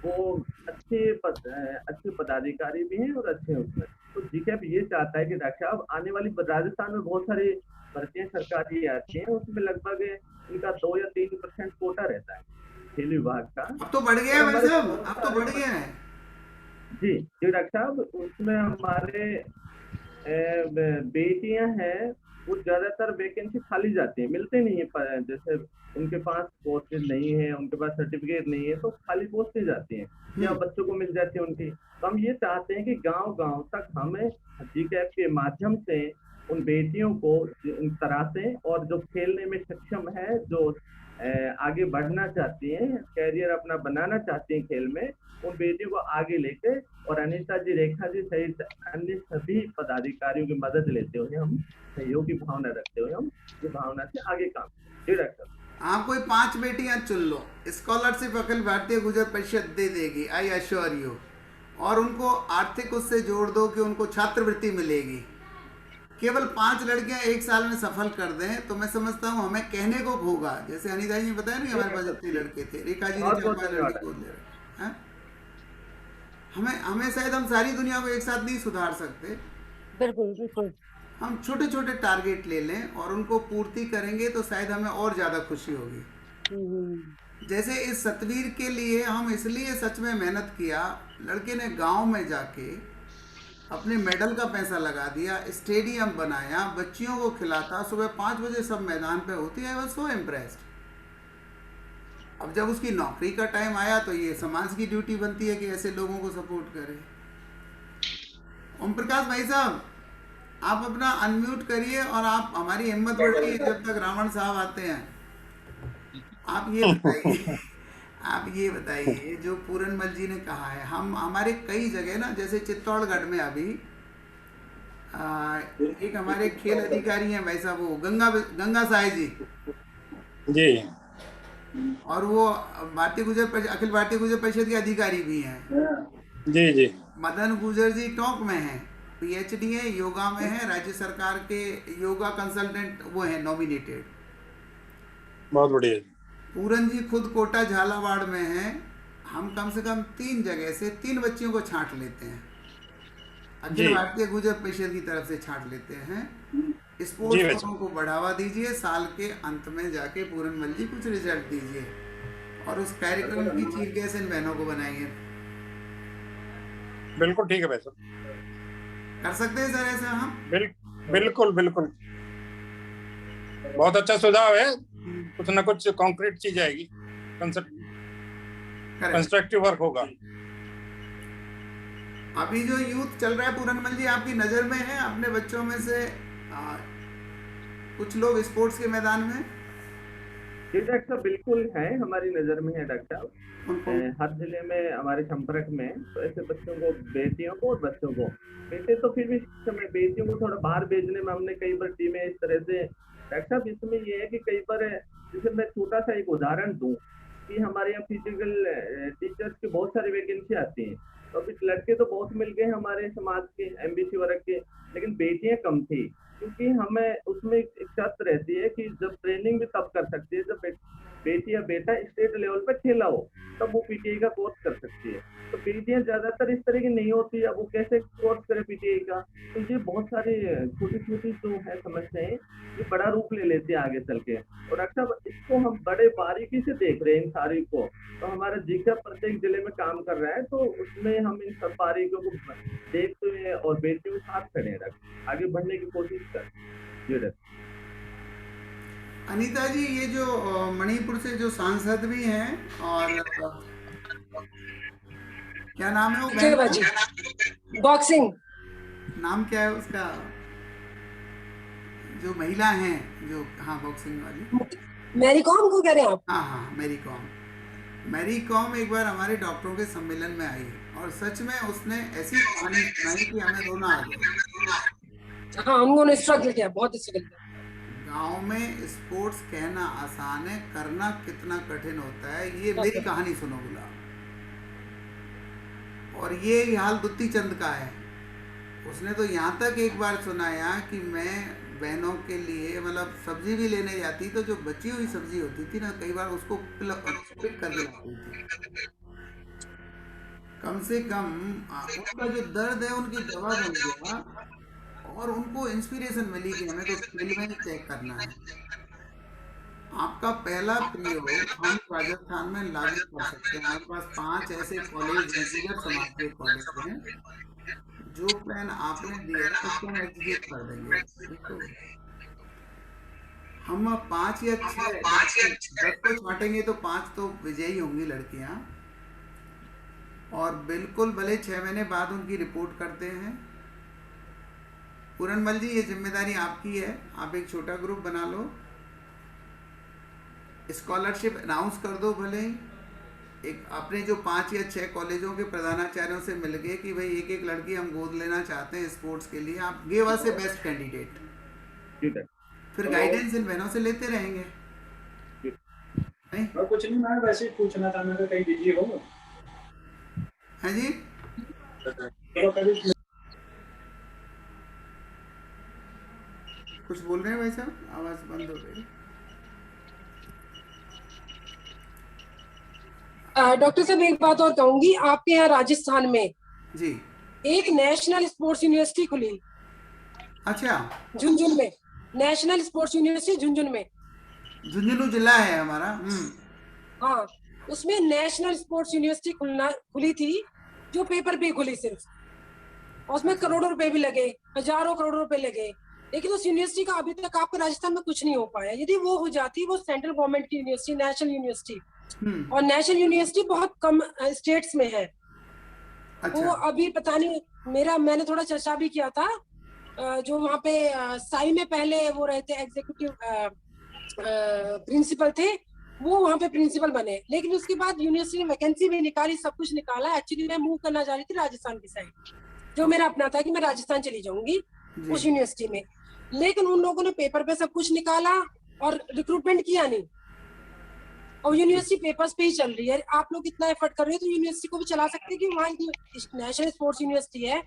वो अच्छे पदाधिकारी भी हैं और अच्छे उसमें। तो जीकेएफ ये चाहता है कि डॉक्टर साहब आने वाली राजस्थान में बहुत सारी भर्तियां सरकारी आती हैं, उसमें लगभग इनका 2 या 3% कोटा रहता है खेल विभाग का। अब तो बढ़ गया है भाई साहब, अब तो बढ़ गया है। जी डॉक्टर साहब, उसमें हमारे बेटियां हैं, वो ज्यादातर वैकेंसी खाली जाती है, मिलते नहीं है। जैसे उनके पास पोस्ट नहीं है, उनके पास सर्टिफिकेट नहीं है, तो खाली पोस्टें जाती हैं या बच्चों को मिल जाती है उनकी। तो हम ये चाहते हैं कि गांव-गांव तक हमें जीकेएफ के माध्यम से उन बेटियों को तराशें और जो खेलने में सक्षम है, जो आगे बढ़ना चाहती हैं, कैरियर अपना बनाना चाहती हैं खेल में, उन बेटियों को आगे लेके और अनीता जी, रेखा जी सहित अन्य सभी पदाधिकारियों की मदद लेते हुए हम सहयोग की भावना रखते हुए हम ये भावना से आगे काम करें। जी डॉक्टर। आप कोई 5 बेटियां चुन लो, स्कॉलरशिप अखिल भारतीय गुर्जर परिषद दे देगी, आई अश्योर यू। और उनको आर्थिक उससे जोड़ दो कि उनको छात्रवृत्ति मिलेगी। केवल 5 लड़कियां 1 साल में सफल कर दें तो मैं समझता हूं हमें कहने को होगा। जैसे अनिता जी ने बताया नहीं हमारे पास इतने लड़के थे, रेखा जी ने 4-5 लड़के गोद ले रखे हैं। हमें शायद हम सारी दुनिया को एक साथ नहीं सुधार सकते, बिल्कुल बिल्कुल। हम छोटे छोटे टारगेट ले लें और उनको पूर्ति करेंगे तो शायद हमें और ज़्यादा खुशी होगी। जैसे इस सतवीर के लिए हम इसलिए सच में मेहनत किया, लड़के ने गांव में जाके अपने मेडल का पैसा लगा दिया, स्टेडियम बनाया, बच्चियों को खिलाता, सुबह 5 बजे सब मैदान पे होती है। I was so impressed. अब जब उसकी नौकरी का टाइम आया तो ये समाज की ड्यूटी बनती है कि ऐसे लोगों को सपोर्ट करें। ओम प्रकाश भाई साहब, आप अपना अनम्यूट करिए और आप हमारी हिम्मत बढ़ाइए जब तक रावण साहब आते हैं। आप ये बताइए जो पूरनमल जी ने कहा है, हम हमारे कई जगह ना, जैसे चित्तौड़गढ़ में अभी एक हमारे खेल अधिकारी हैं भाई साहब, वो गंगा साय जी, और वो अखिल भारतीय गुर्जर परिषद के अधिकारी भी हैं। जी। मदन गुर्जर जी टोंक में हैं, पीएचडी है, योगा में है, राज्य सरकार के योगा कंसल्टेंट वो हैं, नॉमिनेटेड। बहुत बढ़िया। पूरन जी खुद कोटा झालावाड़ में हैं। हम कम से कम 3 जगह से 3 बच्चियों को छांट लेते हैं, अखिल भारतीय गुर्जर परिषद की तरफ से छांट लेते हैं। स्पोर्ट्स को बढ़ावा दीजिए, साल के अंत में जाके पूरनमल जी कुछ रिजल्ट दीजिए और उस कार्यक्रम की चीफ गेस्ट इन बहनों को बनाइए। बिल्कुल ठीक है भाई साहब, कर सकते हैं सर ऐसा हम? बिल्कुल बिल्कुल, बहुत अच्छा सुझाव है। कुछ ना कुछ कॉन्क्रीट चीज आएगी, कंस्ट्रक्टिव वर्क होगा। अभी जो यूथ चल रहा है पूरनमल जी, आपकी नजर में है अपने बच्चों में से कुछ लोग स्पोर्ट्स के मैदान में? जी डॉक्टर साहब, बिल्कुल है, हमारी नजर में है डॉक्टर साहब। हर जिले में हमारे संपर्क में तो ऐसे बच्चों को, बेटियों को और बच्चों को, बेटे तो फिर भी समय, बेटियों को थोड़ा बाहर भेजने में हमने कई बार टीमें इस तरह से डॉक्टर साहब, इसमें ये है कि कई बार, जैसे मैं छोटा सा एक उदाहरण दूं कि हमारे यहाँ फिजिकल टीचर्स की बहुत सारी वैकेंसी आती हैं, तो अभी लड़के तो बहुत मिल गए हमारे समाज के एमबीसी वर्ग के, लेकिन बेटियां कम थी, क्योंकि हमें उसमें एक शर्त रहती है कि जब ट्रेनिंग भी तब कर सकती है जब बेटी या बेटा स्टेट लेवल पे खेला हो, तब वो पीटीआई का कोर्स कर सकती है। तो बेटियां ज्यादातर इस तरह की नहीं होती, अब वो कैसे कोर्स करे पीटीआई का? तो ये बहुत सारी छोटी छोटी जो है समस्याएं, ये बड़ा रूप ले लेती है आगे चल के। और अक्सर इसको हम बड़े बारीकी से देख रहे हैं इन सारी को, तो हमारा जीका प्रत्येक जिले में काम कर रहा है, तो उसमें हम इन सब बारीकियों को देखते हैं और बेटियों के साथ खड़े रख आगे बढ़ने की कोशिश कर। अनीता जी, ये जो मणिपुर से जो सांसद भी हैं, और क्या नाम है वो, बॉक्सिंग नाम क्या है उसका, जो महिला हैं जो, हाँ बॉक्सिंग वाली, मैरी कॉम को कह रहे हैं आप? हाँ मैरी कॉम एक बार हमारे डॉक्टरों के सम्मेलन में आई और सच में उसने ऐसी कहानी सुनाई कि हमें रोना आ गया। हाँ, हमको स्ट्रगल किया, बहुत स्ट्रगल किया। गांव में स्पोर्ट्स कहना आसान है, करना कितना कठिन होता है, ये मेरी कहानी सुनो गुलाब। और ये हाल दुत्ती चंद का है। उसने तो यहाँ तक एक बार सुनाया कि मैं बहनों के लिए मतलब सब्जी भी लेने जाती तो जो बची हुई सब्जी होती थी ना, कई बार उसको पिक करके लाती थी। कम से कम उनका जो दर्द है उनकी दवा बन गया और उनको इंस्पिरेशन मिली कि हमें तो फील्ड में चेक करना है। आपका पहला प्रयोग हम राजस्थान में लागू कर सकते हैं। हमारे पास 5 ऐसे कॉलेज हैं, समाज के कॉलेज हैं, जो प्लान आपने दिया है उसको हम एग्जीक्यूट कर देंगे। हम 5 या 6 10 को छांटेंगे तो 5 तो विजयी होंगी लड़कियां, और बिल्कुल भले 6 महीने बाद उनकी रिपोर्ट करते हैं। पूरनमल जी, ये जिम्मेदारी आपकी है, आप एक छोटा ग्रुप बना लो, स्कॉलरशिप अनाउंस कर दो भले ही, एक अपने जो 5 या 6 कॉलेजों के प्रधानाचार्यों से मिल गए कि भाई एक एक लड़की हम गोद लेना चाहते हैं स्पोर्ट्स के लिए, आप गिव अस ए बेस्ट कैंडिडेट। ठीक है। फिर गाइडेंस इन बहनों से लेते रहेंगे। नहीं और कुछ नहीं, मैं वैसे ही पूछना था, मैं तो कहीं बिजी हो। हाँ जी, चलो कभी कुछ बोल रहे हैं भाई साहब, आवाज बंद हो गई। डॉक्टर साहब एक बात और कहूंगी, आपके यहाँ राजस्थान में जी, एक नेशनल स्पोर्ट्स यूनिवर्सिटी खुली अच्छा, झुंझुनू में, नेशनल स्पोर्ट्स यूनिवर्सिटी झुंझुनू में। झुंझुनू जिला है हमारा। हाँ, उसमें नेशनल स्पोर्ट्स यूनिवर्सिटी खुली थी, जो पेपर पे खुली सिर्फ, और उसमें करोड़ों रुपए भी लगे, हजारों करोड़ों रुपए लगे, लेकिन उस यूनिवर्सिटी का अभी तक आपके राजस्थान में कुछ नहीं हो पाया। यदि वो हो जाती, वो सेंट्रल गवर्नमेंट की यूनिवर्सिटी, नेशनल यूनिवर्सिटी, और नेशनल यूनिवर्सिटी बहुत कम स्टेट्स में है। अच्छा। वो अभी पता नहीं, मैंने थोड़ा चर्चा भी किया था, जो वहाँ पे साई में पहले वो रहते एग्जीक्यूटिव प्रिंसिपल थे, वो वहाँ पे प्रिंसिपल बने, लेकिन उसके बाद यूनिवर्सिटी ने वैकेंसी भी निकाली, सब कुछ निकाला। एक्चुअली मैं मूव करना चाह रही थी राजस्थान की साइड, जो मेरा अपना था कि मैं राजस्थान चली जाऊंगी उस यूनिवर्सिटी में, लेकिन उन लोगों ने पेपर पे सब कुछ निकाला और रिक्रूटमेंट किया नहीं, और यूनिवर्सिटी पेपर्स पे ही चल रही है। आप लोग इतना एफर्ट कर रहे हो तो यूनिवर्सिटी को भी चला सकते हैं, कि वहाँ की नेशनल स्पोर्ट्स यूनिवर्सिटी है,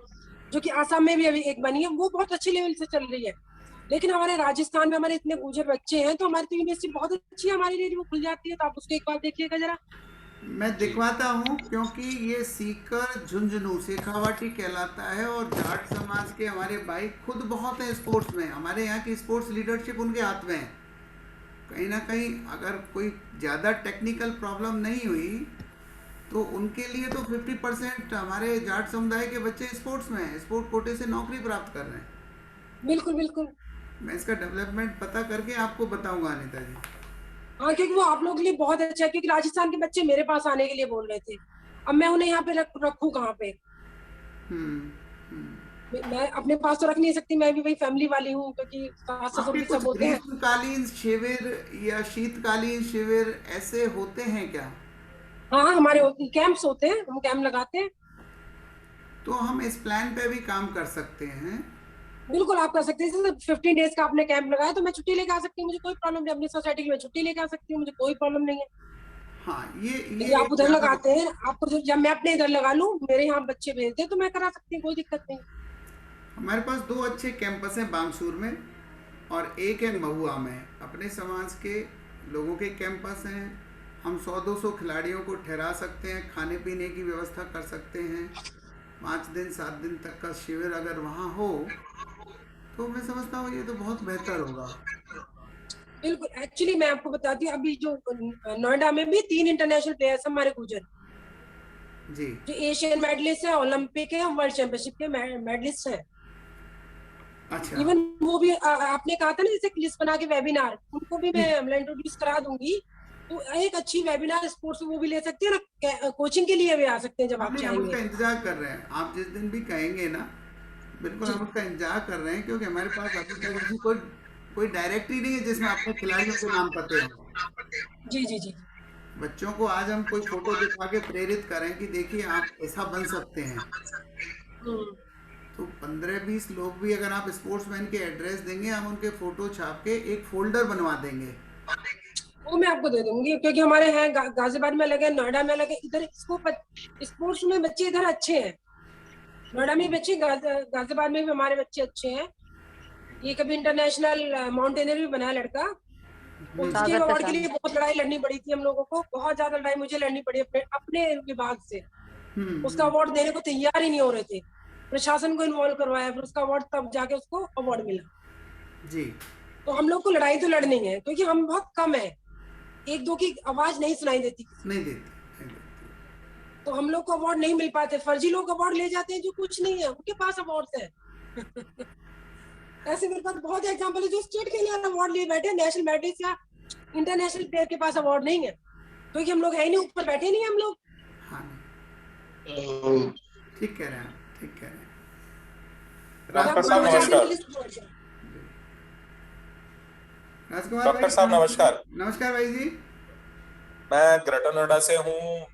जो कि आसाम में भी अभी एक बनी है, वो बहुत अच्छे लेवल से चल रही है। लेकिन हमारे राजस्थान में हमारे इतने गुजर बच्चे हैं, तो हमारी तो यूनिवर्सिटी बहुत अच्छी है, हमारी लिए वो खुल जाती है, तो आप उसको एक बार देखिएगा जरा। मैं दिखवाता हूँ, क्योंकि ये सीकर झुंझुनू शेखावाटी कहलाता है, और जाट समाज के हमारे भाई खुद बहुत है स्पोर्ट्स में, हमारे यहाँ की स्पोर्ट्स लीडरशिप उनके हाथ में है। कहीं ना कहीं अगर कोई ज़्यादा टेक्निकल प्रॉब्लम नहीं हुई तो उनके लिए तो 50% हमारे जाट समुदाय के बच्चे स्पोर्ट्स में हैं, स्पोर्ट कोटे से नौकरी प्राप्त कर रहे हैं। बिल्कुल बिल्कुल, मैं इसका डेवलपमेंट पता करके आपको बताऊंगा अनीता जी। हाँ, क्योंकि वो आप लोगों के लिए बहुत अच्छा है, क्योंकि राजस्थान के बच्चे मेरे पास आने के लिए बोल रहे थे, अब मैं उन्हें यहाँ पे रखूँ कहाँ पे? मैं अपने पास तो रख नहीं सकती, मैं भी वही फैमिली वाली हूँ, क्योंकि सास ससुर भी सब होते हैं। ग्रीष्मकालीन शिविर या शीतकालीन शिविर ऐसे होते हैं क्या? हाँ, हमारे कैंप्स होते हैं, हम कैंप लगाते हैं। तो हम इस प्लान पे भी काम कर सकते हैं। बिल्कुल आप कर सकते हैं। 15 डेज का आपने कैंप लगाया तो मैं छुट्टी लेके आ सकती हूँ, मुझे कोई प्रॉब्लम नहीं। अपनी सोसाइटी में छुट्टी लेके आ सकती हूँ, मुझे कोई प्रॉब्लम नहीं है। हाँ, ये आप उधर लगाते हैं, आपको जब मैं अपने इधर लगा लूँ, मेरे यहाँ बच्चे भेजते हैं, तो मैं करा सकती हूँ, कोई दिक्कत नहीं। हमारे पास 2 अच्छे कैंपस हैं, बांगसूर में और एक है महुआ में। अपने समाज के लोगों के कैंपस हैं, हम 100-200 खिलाड़ियों को ठहरा सकते हैं, खाने पीने की व्यवस्था कर सकते हैं। 5 दिन 7 दिन तक का शिविर अगर वहाँ हो तो मैं समझता हूँ ये तो बहुत बेहतर होगा। बिल्कुल, एक्चुअली मैं आपको बताती हूँ, अभी जो नोएडा में भी 3 इंटरनेशनल प्लेयर्स हमारे गुजर जी, जो एशियन मेडलिस्ट है, ओलंपिक है, वर्ल्ड चैंपियनशिप के मेडलिस्ट है। अच्छा, इवन वो भी आपने कहा था ना, जैसे लिस्ट बना के वेबिनार, उनको भी मैं इंट्रोड्यूस करा दूंगी। तो एक अच्छी वेबिनार स्पोर्ट्स वो भी ले सकते हैं ना, कोचिंग के लिए भी आ सकते हैं जब आप चाहेंगे। हम उसका इंतजार कर रहे हैं, आप जिस दिन भी कहेंगे ना, बिल्कुल हम उसका इंतजार कर रहे हैं, क्योंकि हमारे पास अभी तक ऐसी कोई डायरेक्टरी नहीं है जिसमें अपने खिलाड़ियों के नाम पते हो। जी जी जी, बच्चों को आज हम कोई फोटो दिखा के प्रेरित करें कि देखिए आप ऐसा बन सकते हैं, तो 15-20 लोग भी अगर आप स्पोर्ट्समैन के एड्रेस देंगे, हम उनके फोटो छाप के एक फोल्डर बनवा देंगे। वो मैं आपको दे दूंगी, क्योंकि हमारे हैं गाजियाबाद में लगे, नोएडा में लगे, इधर स्पोर्ट्स में बच्चे इधर अच्छे हैं। नोएडा में बच्चे, गाजियाबाद में भी हमारे बच्चे अच्छे हैं। ये कभी इंटरनेशनल माउंटेनर भी बना लड़का, उसके अवार्ड के लिए बहुत लड़ाई लड़नी पड़ी थी हम लोगों को, बहुत ज्यादा लड़ाई मुझे लड़नी पड़ी अपने विभाग से। उसका अवार्ड देने को तैयार ही नहीं हो रहे थे, प्रशासन को इन्वॉल्व करवाया, फिर उसका अवार्ड तब जाके उसको अवार्ड मिला जी। तो हम लोग को लड़ाई तो लड़नी है, क्योंकि हम बहुत कम है, 1-2 की आवाज नहीं सुनाई देती, नहीं देती। तो हम लोग को अवार्ड नहीं मिल पाते। फर्जी लोग अवार्ड ले जाते हैं जो कुछ नहीं है, उनके पास अवार्ड है। ऐसे मेरे पास बहुत एग्जांपल है जो स्टेट के लिए अवार्ड लिए बैठे, नेशनल मेडलिस्ट या इंटरनेशनल प्लेयर के पास अवार्ड नहीं है, क्योंकि हम लोग है ही नहीं, ऊपर बैठे नहीं हम लोग। ठीक कह रहे हैं, ठीक कह रहे हैं। राजकुमार साहब नमस्कार। राजकुमार डॉक्टर साहब नमस्कार। नमस्कार भाई जी। मैं ग्रेटर नोएडा से हूँ,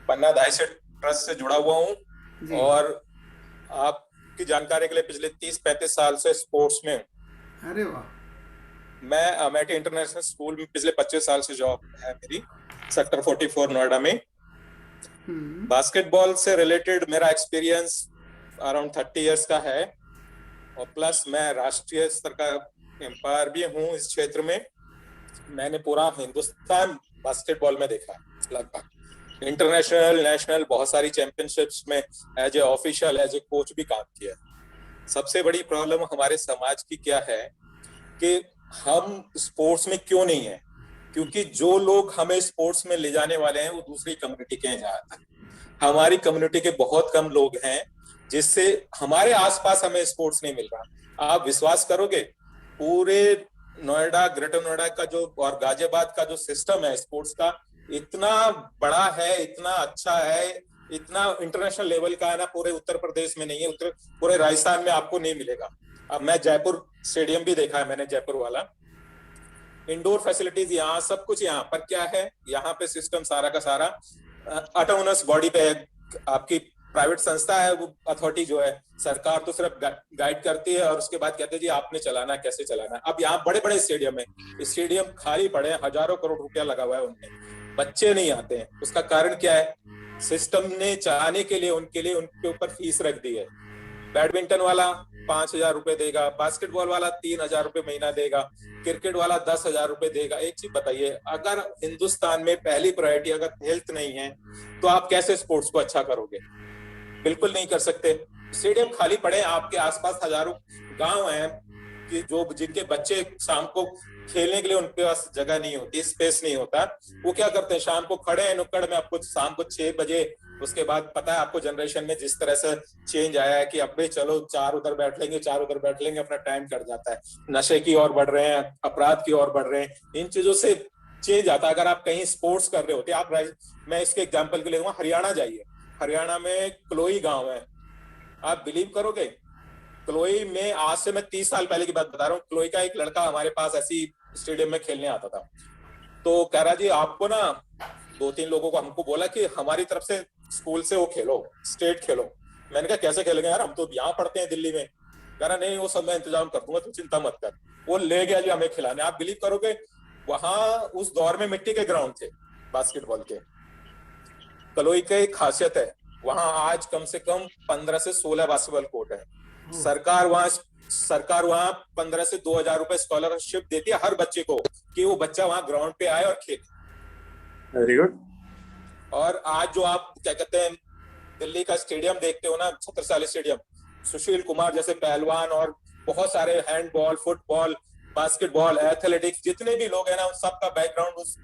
पन्ना दाइसेट ट्रस्ट से जुड़ा हुआ हूँ जी। और आपकी जानकारी के लिए पिछले 30-35 साल से स्पोर्ट्स में हूँ। अरे वाह। मैं अमेठी इंटरनेशनल स्कूल में पिछले 25 साल से जॉब है मेरी, सेक्टर 44 नोएडा में। बास्केटबॉल से रिलेटेड मेरा एक्सपीरियंस अराउंड 30 इयर्स का है और प्लस मैं राष्ट्रीय स्तर का एम्पायर भी हूँ इस क्षेत्र में। मैंने पूरा हिंदुस्तान बास्केटबॉल में देखा लगभग, इंटरनेशनल नेशनल बहुत सारी चैंपियनशिप्स में as a official as a coach भी काम किया। सबसे बड़ी प्रॉब्लम हमारे समाज की क्या है कि हम स्पोर्ट्स में क्यों नहीं है, क्योंकि जो लोग हमें स्पोर्ट्स में ले जाने वाले हैं वो दूसरी कम्युनिटी के हैं। ज्यादातर हमारी कम्युनिटी के बहुत कम लोग हैं, जिससे हमारे आसपास हमें स्पोर्ट्स नहीं मिल रहा। आप विश्वास करोगे, पूरे नोएडा, ग्रेटर नोएडा का जो और गाजियाबाद का जो सिस्टम है स्पोर्ट्स का, इतना बड़ा है, इतना अच्छा है, इतना इंटरनेशनल लेवल का है ना, पूरे उत्तर प्रदेश में नहीं है, पूरे राजस्थान में आपको नहीं मिलेगा। अब मैं जयपुर स्टेडियम भी देखा है मैंने, जयपुर वाला, इंडोर फैसिलिटीज यहाँ सब कुछ यहाँ पर क्या है, यहाँ पे सिस्टम सारा का सारा ऑटोनोमस बॉडी पे है। आपकी प्राइवेट संस्था है, वो अथॉरिटी जो है, सरकार तो सिर्फ गाइड करती है और उसके बाद कहते हैं जी आपने चलाना है, कैसे चलाना है। अब यहाँ बड़े बड़े स्टेडियम है, स्टेडियम खाली पड़े हैं, हजारों करोड़ रुपया लगा हुआ है उनमें, बच्चे नहीं आते हैं। उसका कारण क्या है? सिस्टम ने चलाने के लिए उनके ऊपर फीस रख दी है। बैडमिंटन वाला 5,000 रुपए देगा, बास्केटबॉल वाला 3,000 रुपए महीना देगा, क्रिकेट वाला 10,000 रुपए देगा। एक चीज बताइए, अगर हिंदुस्तान में पहली प्रायोरिटी अगर हेल्थ नहीं है तो आप कैसे स्पोर्ट्स को अच्छा करोगे? बिल्कुल नहीं कर सकते। स्टेडियम खाली पड़े, आपके आसपास हजारों गांव हैं कि जो जिनके बच्चे शाम को खेलने के लिए उनके पास जगह नहीं होती, स्पेस नहीं होता। वो क्या करते हैं, शाम को खड़े हैं नुक्कड़ में, आपको शाम को 6 बजे, उसके बाद पता है आपको जनरेशन में जिस तरह से चेंज आया है कि अब भी चलो 4 उधर बैठ लेंगे, अपना टाइम कट जाता है। नशे की ओर बढ़ रहे हैं, अपराध की ओर बढ़ रहे हैं, इन चीजों से चेंज आता है। अगर आप कहीं स्पोर्ट्स कर रहे होते, आप मैं इसके एग्जाम्पल के लिए दूंगा, हरियाणा जाइए, हरियाणा में क्लोई गांव है, आप बिलीव करोगे, क्लोई में आज से मैं 30 साल पहले की बात बता रहा हूँ, क्लोई का एक लड़का हमारे पास ऐसी स्टेडियम में खेलने आता था, तो कह रहा जी आपको ना 2-3 लोगों को हमको बोला कि हमारी तरफ से स्कूल से वो खेलो, स्टेट खेलो। मैंने कहा कैसे खेलेंगे यार, हम तो यहाँ पढ़ते हैं दिल्ली में। कह रहा नहीं वो सब मैं इंतजाम कर दूंगा, तू चिंता मत कर। वो ले गया जी हमें खिलाने। आप बिलीव करोगे, वहां उस दौर में मिट्टी के ग्राउंड थे बास्केटबॉल के। क्लोई की एक खासियत है, वहां आज कम से कम 15 से 16 बास्केटबॉल कोर्ट है। सरकार वहां 15 से 2,000 रुपए स्कॉलरशिप देती है हर बच्चे को कि वो बच्चा वहां ग्राउंड पे आए और खेले। Very good. और आज जो आप क्या कहते हैं दिल्ली का स्टेडियम देखते हो ना, छत्रसाल स्टेडियम, सुशील कुमार जैसे पहलवान और बहुत सारे हैंडबॉल, फुटबॉल, बास्केटबॉल, एथलेटिक्स, जितने भी लोग हैं ना, उन सबका बैकग्राउंड उस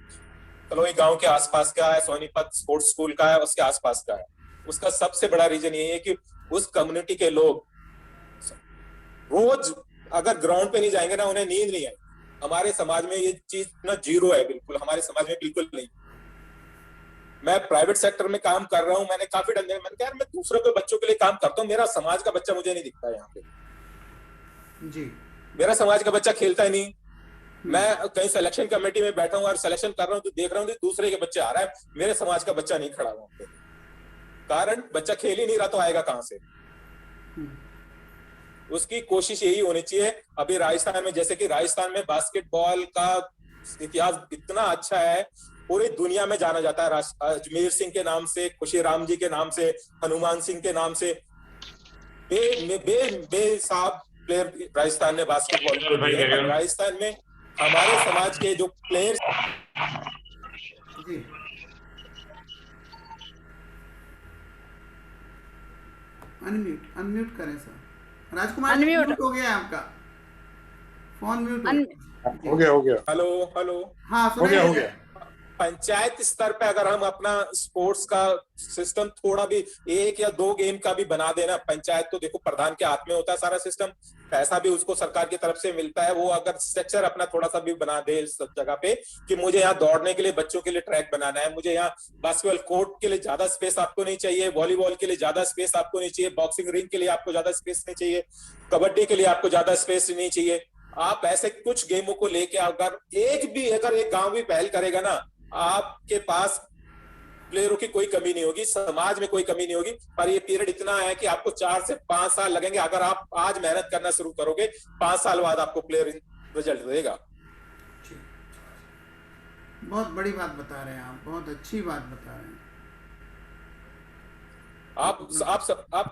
कलोई गांव के आसपास का है, सोनीपत स्पोर्ट्स स्कूल का है, उसके आसपास का है। उसका सबसे बड़ा रीजन ये है कि उस कम्युनिटी के लोग रोज अगर ग्राउंड पे नहीं जाएंगे ना, उन्हें नींद नहीं आएगी। हमारे समाज में ये चीज ना जीरो है, बिल्कुल हमारे समाज में बिल्कुल नहीं। मैं प्राइवेट सेक्टर में काम कर रहा हूँ, मैंने काफी मैंने कहा यार मैं दूसरों के बच्चों के लिए काम करता हूँ, मेरा समाज का बच्चा मुझे नहीं दिखता है यहाँ पे जी। मेरा समाज का बच्चा खेलता ही नहीं। मैं कहीं सिलेक्शन कमेटी में बैठा हूँ और सिलेक्शन कर रहा हूँ तो देख रहा हूँ दूसरे के बच्चे आ रहा है, मेरे समाज का बच्चा नहीं खड़ा वहां पे। कारण बच्चा खेल ही नहीं रहा तो आएगा कहां से? उसकी कोशिश यही होनी चाहिए। अभी राजस्थान में, जैसे कि राजस्थान में बास्केटबॉल का इतिहास इतना अच्छा है, पूरी दुनिया में जाना जाता है। अजमेर सिंह के नाम से, खुशी राम जी के नाम से, हनुमान सिंह के नाम से बेसाब प्लेयर राजस्थान ने बास्केटबॉल में। राजस्थान में हमारे समाज के जो प्लेयर्स जी अनम्यूट करें सर। राजकुमार म्यूट हो गया आपका फोन, म्यूट हो गया। हेलो हाँ हो गया। पंचायत स्तर पे अगर हम अपना स्पोर्ट्स का सिस्टम थोड़ा भी 1 या 2 गेम का भी बना देना, पंचायत तो देखो प्रधान के हाथ में होता है सारा सिस्टम, पैसा भी उसको सरकार की तरफ से मिलता है। वो अगर स्ट्रक्चर अपना थोड़ा सा भी बना दे इस जगह पे कि मुझे यहाँ दौड़ने के लिए बच्चों के लिए ट्रैक बनाना है, मुझे यहाँ बास्केटबॉल कोर्ट के लिए ज्यादा स्पेस आपको नहीं चाहिए, वॉलीबॉल के लिए ज्यादा स्पेस आपको नहीं चाहिए, बॉक्सिंग रिंग के लिए आपको ज्यादा स्पेस नहीं चाहिए, कबड्डी के लिए आपको ज्यादा स्पेस नहीं चाहिए। आप ऐसे कुछ गेमों को लेके अगर एक गांव भी पहल करेगा ना, आपके पास प्लेयरों की कोई कमी नहीं होगी, समाज में कोई कमी नहीं होगी, पर ये पीरियड इतना है कि आपको 4 से 5 साल लगेंगे। अगर आप आज मेहनत करना शुरू करोगे, 5 साल बाद आपको प्लेयर रिजल्ट देगा। बहुत बड़ी बात बता रहे हैं आप, बहुत अच्छी बात बता रहे हैं।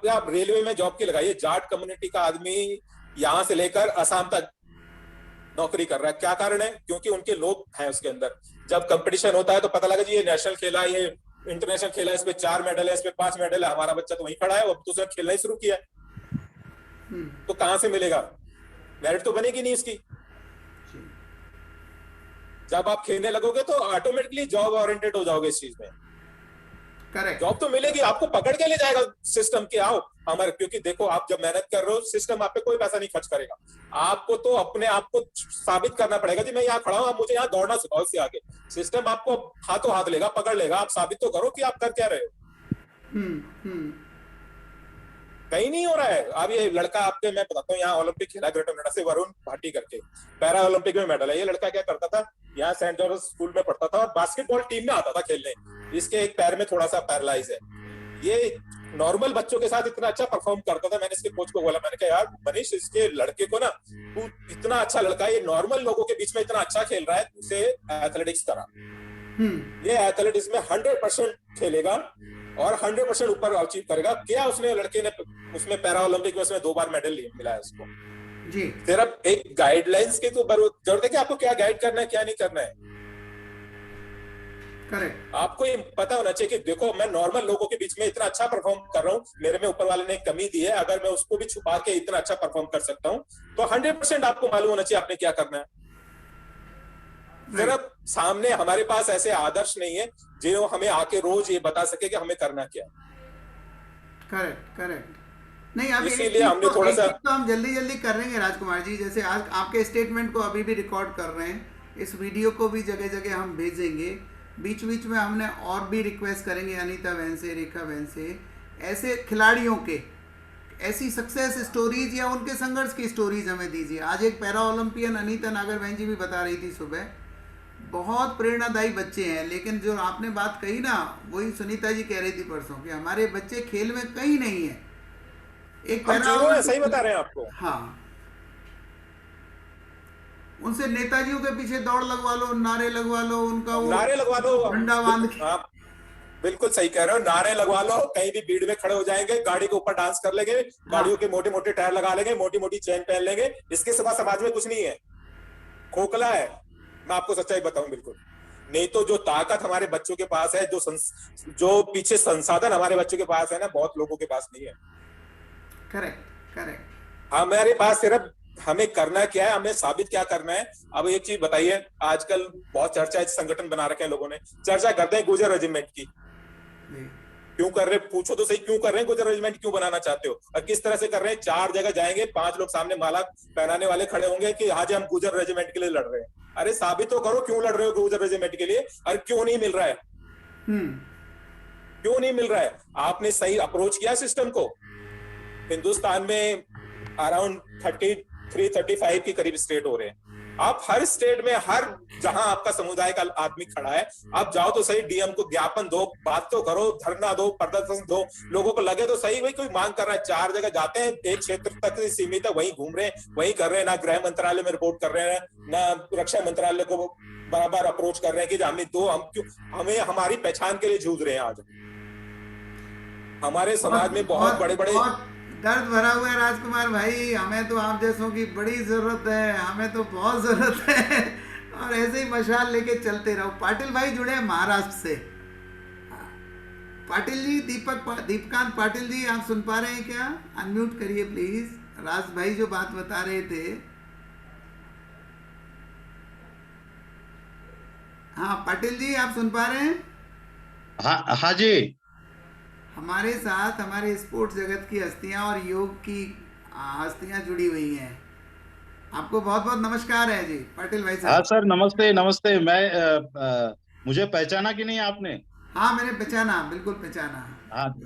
आप रेलवे में जॉब की लगाइए, जाट कम्युनिटी का आदमी यहाँ से लेकर असम तक नौकरी कर रहा है। क्या कारण है? क्योंकि उनके लोग हैं उसके अंदर। जब कंपटीशन होता है तो पता लगा जी ये नेशनल खेला, ये इंटरनेशनल खेला, इसमें 4 मेडल है, इसमें 5 मेडल है, हमारा बच्चा तो वहीं खड़ा है, अब तो उसने खेलना ही शुरू किया। तो कहां से मिलेगा? मेरिट तो बनेगी नहीं उसकी। जब आप खेलने लगोगे तो ऑटोमेटिकली जॉब ओरिएंटेड हो जाओगे इस चीज में। करेक्ट। जॉब तो मिलेगी, आपको पकड़ के ले जाएगा सिस्टम के आओ हमारे, क्योंकि देखो आप जब मेहनत कर रहे हो सिस्टम आप पे कोई पैसा नहीं खर्च करेगा। आपको तो अपने आप को साबित करना पड़ेगा जी मैं यहाँ खड़ा हूँ, आप मुझे यहाँ दौड़ना सिखाओ। इससे आगे सिस्टम आपको हाथों हाथ लेगा, पकड़ लेगा, आप साबित तो करो कि आप कर क्या रहे हो। कहीं नहीं हो रहा है। अब ये लड़का आपके, मैं बताता हूँ, यहाँ ओलंपिक खेला ग्रेटर नोएडा से वरुण भाटी करके, पैरा ओलंपिक में मेडल है। ये लड़का क्या करता था, यहाँ सेंट जॉर्ज स्कूल में पढ़ता था और बास्केटबॉल टीम में आता था खेलने। इसके एक पैर में थोड़ा सा पैरालाइज है। ये नॉर्मल बच्चों के साथ इतना अच्छा परफॉर्म करता था। मैंने इसके कोच को बोला, मैंने कहा यार मनीष, इसके लड़के को ना, तू इतना अच्छा लड़का है, ये नॉर्मल लोगों के बीच में इतना अच्छा खेल रहा है, उसे एथलेटिक्स करा। ये एथलेटिक्स में 100% खेलेगा और 100% ऊपर अचीव करेगा। क्या उसने लड़के ने उसमें पैरा ओलंपिक में उसमें 2 बार मेडल मिला है उसको जी। सिर्फ एक गाइडलाइंस की तो जरूरत है कि आपको क्या गाइड करना है क्या नहीं करना है। करेक्ट। आपको ये पता होना चाहिए कि देखो मैं नॉर्मल लोगों के बीच में इतना अच्छा परफॉर्म कर रहा हूँ, मेरे में ऊपर वाले ने कमी दी है, अगर मैं उसको भी छुपा के इतना अच्छा परफॉर्म कर सकता हूँ तो 100% आपको मालूम होना चाहिए आपने क्या करना है। सिर्फ सामने हमारे पास ऐसे आदर्श नहीं है जो हमें आके रोज ये बता सके कि हमें करना क्या। Correct correct. नहीं, अब इसीलिए हमने थोड़ा सा तो हम जल्दी कर रहे हैं राजकुमार जी। जैसे आज आपके स्टेटमेंट को अभी भी रिकॉर्ड कर रहे हैं, इस वीडियो को भी जगह जगह हम भेजेंगे। बीच बीच में हमने और भी रिक्वेस्ट करेंगे, अनीता बहन से, रेखा बहन से, ऐसे खिलाड़ियों के ऐसी सक्सेस स्टोरीज या उनके संघर्ष की स्टोरीज हमें दीजिए। आज एक पैरा ओलंपियन अनीता नागर बहन जी भी बता रही थी सुबह, बहुत प्रेरणादायी बच्चे हैं, लेकिन जो आपने बात कही ना, वही सुनीता जी कह रही थी परसों कि हमारे बच्चे खेल में कहीं नहीं है। एक पैरा सही बता रहे हैं आपको। हाँ, उनसे नेताजियों के पीछे दौड़ लगवा लो, नारे लगवा लो, उनका वो नारे लगवा लो, झंडा बांध के। आप बिल्कुल सही कह रहे हो, नारे लगवा लो, कहीं भी भीड़ में खड़े हो जाएंगे, गाड़ी के ऊपर डांस कर लेंगे, गाड़ियों के मोटे मोटे टायर लगा लेंगे, मोटी मोटी चेन पहन लेंगे। इसके सिवा समाज में कुछ नहीं है, खोखला है। मैं आपको सच्चाई बताऊं, बिल्कुल नहीं। तो जो ताकत हमारे बच्चों के पास है, जो पीछे संसाधन हमारे बच्चों के पास है ना, बहुत लोगों के पास नहीं है। Correct correct. हमारे पास सिर्फ हमें करना क्या है, हमें साबित क्या करना है। अब एक चीज बताइए, आजकल बहुत चर्चा संगठन बना रखे हैं लोगों ने, चर्चा करते हैं गुर्जर रेजिमेंट की। क्यों कर रहे, पूछो तो सही, क्यों कर रहे हैं गुर्जर रेजिमेंट, क्यों बनाना चाहते हो और किस तरह से कर रहे हैं। 4 जगह जाएंगे, 5 लोग सामने माला पहनाने वाले खड़े होंगे कि आज हम गुर्जर रेजिमेंट के लिए लड़ रहे हैं। अरे साबित तो करो क्यों लड़ रहे हो गुर्जर रेजिमेंट के लिए, और क्यों नहीं मिल रहा है, क्यों नहीं मिल रहा है। आपने सही अप्रोच किया सिस्टम को। हिंदुस्तान में अराउंड 33-35 के करीब स्टेट हो रहे हैं। आप हर स्टेट में, हर जहां आपका समुदाय का आदमी खड़ा है, आप जाओ तो सही, डीएम को ज्ञापन दो, बात तो करो, धरना दो, प्रदर्शन दो, लोगों को लगे तो सही भाई कोई मांग कर रहा है। 4 जगह जाते हैं, एक क्षेत्र तक सीमित है, वहीं घूम रहे हैं, वहीं कर रहे हैं। ना गृह मंत्रालय में रिपोर्ट कर रहे हैं, ना रक्षा मंत्रालय को बराबर अप्रोच कर रहे हैं कि हमें दो, हम क्यों, हमें हमारी पहचान के लिए जूझ रहे हैं। आज हमारे समाज में बहुत बड़े बड़े दर्द भरा हुआ है राजकुमार भाई। हमें तो आप जैसों की बड़ी जरूरत है, हमें तो बहुत जरूरत है, और ऐसे ही मशाल लेके चलते रहो। पाटिल भाई जुड़े हैं महाराष्ट्र से। पाटिल जी, दीपकांत पाटिल जी, आप सुन पा रहे हैं क्या? अनम्यूट करिए प्लीज। राज भाई जो बात बता रहे थे, हाँ पाटिल जी आप सुन पा रहे हैं? हाँ जी। हमारे साथ हमारे स्पोर्ट्स जगत की हस्तियां और योग की हस्तियां जुड़ी हुई हैं। आपको बहुत बहुत नमस्कार है जी पाटिल भाई साहब। हाँ सर, नमस्ते नमस्ते। मैं मुझे पहचाना कि नहीं आपने? हाँ मैंने पहचाना, बिल्कुल पहचाना।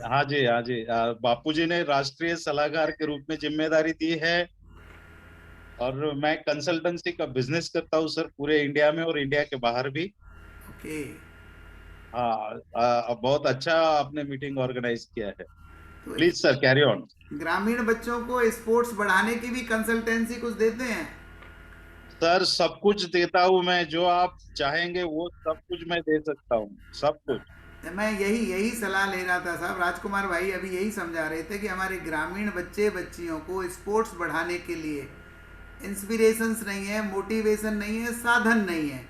हाँ जी, हाँ जी। बापूजी ने राष्ट्रीय सलाहकार के रूप में जिम्मेदारी दी है, और मैं कंसल्टेंसी का बिजनेस करता हूँ सर, पूरे इंडिया में और इंडिया के बाहर भी। ओके। हाँ, बहुत अच्छा आपने मीटिंग ऑर्गेनाइज किया है। तो प्लीज सर कैरी ऑन। ग्रामीण बच्चों को स्पोर्ट्स बढ़ाने की भी कंसल्टेंसी कुछ देते हैं? सर सब कुछ देता हूँ मैं, जो आप चाहेंगे वो सब कुछ मैं दे सकता हूँ, सब कुछ। मैं यही सलाह ले रहा था साहब। राजकुमार भाई अभी यही समझा रहे थे कि हमारे ग्रामीण बच्चे बच्चियों को स्पोर्ट्स बढ़ाने के लिए इंस्पिरेशंस नहीं है, मोटिवेशन नहीं है, साधन नहीं है,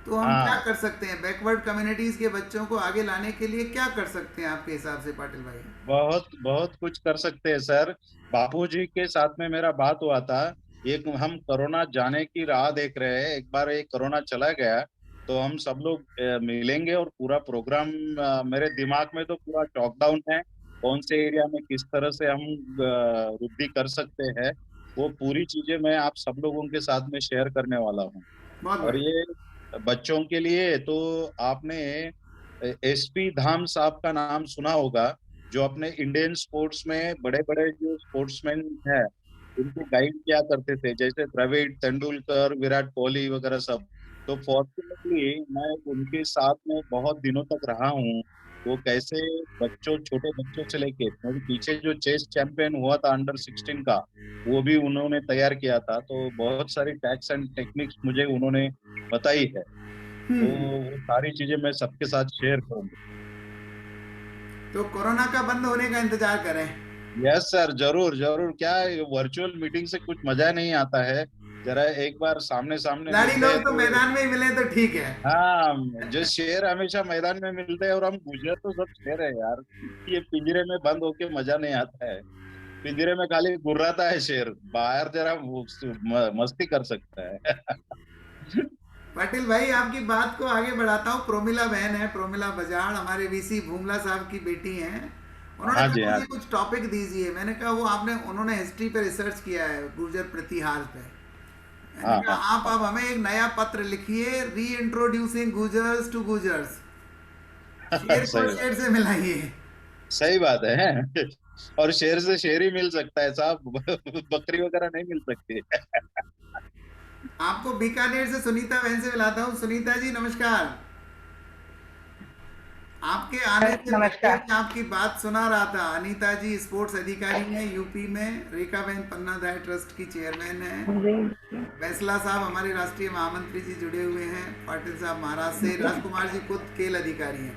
तो हम क्या हाँ, कर सकते हैं? बैकवर्ड कम्युनिटीज के बच्चों को आगे लाने के लिए क्या कर सकते हैं आपके हिसाब से पाटिल भाई? बहुत बहुत कुछ कर सकते हैं सर। बापूजी के साथ में मेरा बात हुआ था। एक हम कोरोना जाने की राह देख रहे हैं, एक बार ये कोरोना चला गया तो हम सब लोग मिलेंगे और पूरा प्रोग्राम, मेरे दिमाग में तो पूरा टॉकडाउन है, कौन से एरिया में किस तरह से हम वृद्धि कर सकते हैं, वो पूरी चीजें मैं आप सब लोगों के साथ में शेयर करने वाला हूँ। बहुत और बढ़िया। ये बच्चों के लिए तो आपने एसपी धाम साहब का नाम सुना होगा, जो अपने इंडियन स्पोर्ट्स में बड़े बड़े जो स्पोर्ट्समैन हैं उनको गाइड किया करते थे, जैसे द्रविड़, तेंदुलकर, विराट कोहली वगैरह सब। तो फॉर्चुनेटली मैं उनके साथ में बहुत दिनों तक रहा हूँ। वो कैसे बच्चों, छोटे बच्चों से लेके, मेरे पीछे जो चेस चैंपियन हुआ था अंडर 16 का, वो भी उन्होंने तैयार किया था। तो बहुत सारी टैक्स एंड टेक्निक्स मुझे उन्होंने बताई है, तो वो सारी चीजें मैं सबके साथ शेयर करूंगा। तो कोरोना का बंद होने का इंतजार करें। यस सर, जरूर जरूर। क्या वर्चुअल मीटिंग से कुछ मजा नहीं आता है, जरा एक बार सामने सामने खिलाड़ी मिलते लोग हैं तो तो। मैदान में ही मिले तो ठीक है। हाँ, जो शेर हमेशा मैदान में मिलते हैं, और हम गुजर तो सब शेर है यार। ये पिंजरे में बंद होके मजा नहीं आता है। पिंजरे में खाली गुर्राता है शेर, बाहर जरा मस्ती कर सकता है। पाटिल भाई आपकी बात को आगे बढ़ाता हूँ। प्रोमिला बहन है, प्रोमिला बजाड़, हमारे वीसी भूमला साहब की बेटी हैं। उन्होंने हाँ जी, कहा हाँ मुझे जी। कुछ टॉपिक दीजिए। मैंने कहा वो उन्होंने हिस्ट्री पे रिसर्च किया है, गुर्जर प्रतिहार पे। मैंने हाँ कहा हाँ आप अब हमें एक नया पत्र लिखिए, री इंट्रोड्यूसिंग गुजर्स टू गुजर्स। शेर को सही बात, शेर से मिलाइए। सही बात है। और शेर से शेर ही मिल सकता है साहब, बकरी वगैरह नहीं मिल सकती। आपको बीकानेर से सुनीता बहन से मिलाता हूँ। सुनीता जी नमस्कार। आपके आने से पहले नमस्कार। मैं आपकी बात सुना रहा था। अनीता जी स्पोर्ट्स अधिकारी हैं यूपी में, रेखा बहन पन्ना दाय ट्रस्ट की चेयरमैन है, जी फैसला साहब हमारे राष्ट्रीय महामंत्री जी जुड़े हुए हैं, पाटिल साहब महाराष्ट्र से, राजकुमार जी खुद खेल अधिकारी हैं।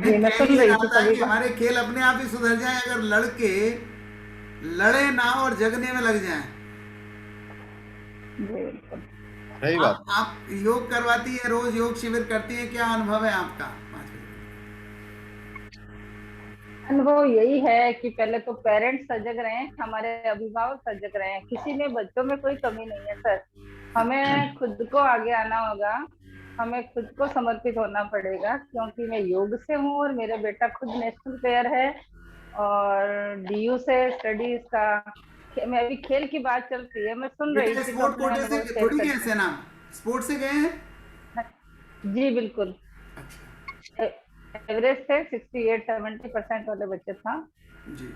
जी, मैं सुन रही थी था सभी कि हमारे खेल अपने आप ही सुधर जाए अगर लड़के लड़े ना और जगने में लग जाएं। सही बात। आप योग करवाती है, रोज योग शिविर करती है, क्या अनुभव है आपका? अनुभव यही है कि पहले तो पेरेंट्स सजग रहे, हमारे अभिभावक सजग रहे। किसी में बच्चों में कोई कमी नहीं है सर। हमें खुद को आगे आना होगा, हमें खुद को समर्पित होना पड़ेगा, क्योंकि मैं योग से हूँ और मेरा बेटा खुद नेशनल प्लेयर है और डीयू से स्टडीज का। मैं अभी खेल की बात चलती है, मैं सुन रही थी तो स्पोर्ट अपने कोटे अनुभव से शेयर थोड़ी गए करती से नाम, स्पोर्ट से गए हैं? जी बिल्कुल। एवरेज थे 68-70% वाले बच्चे था।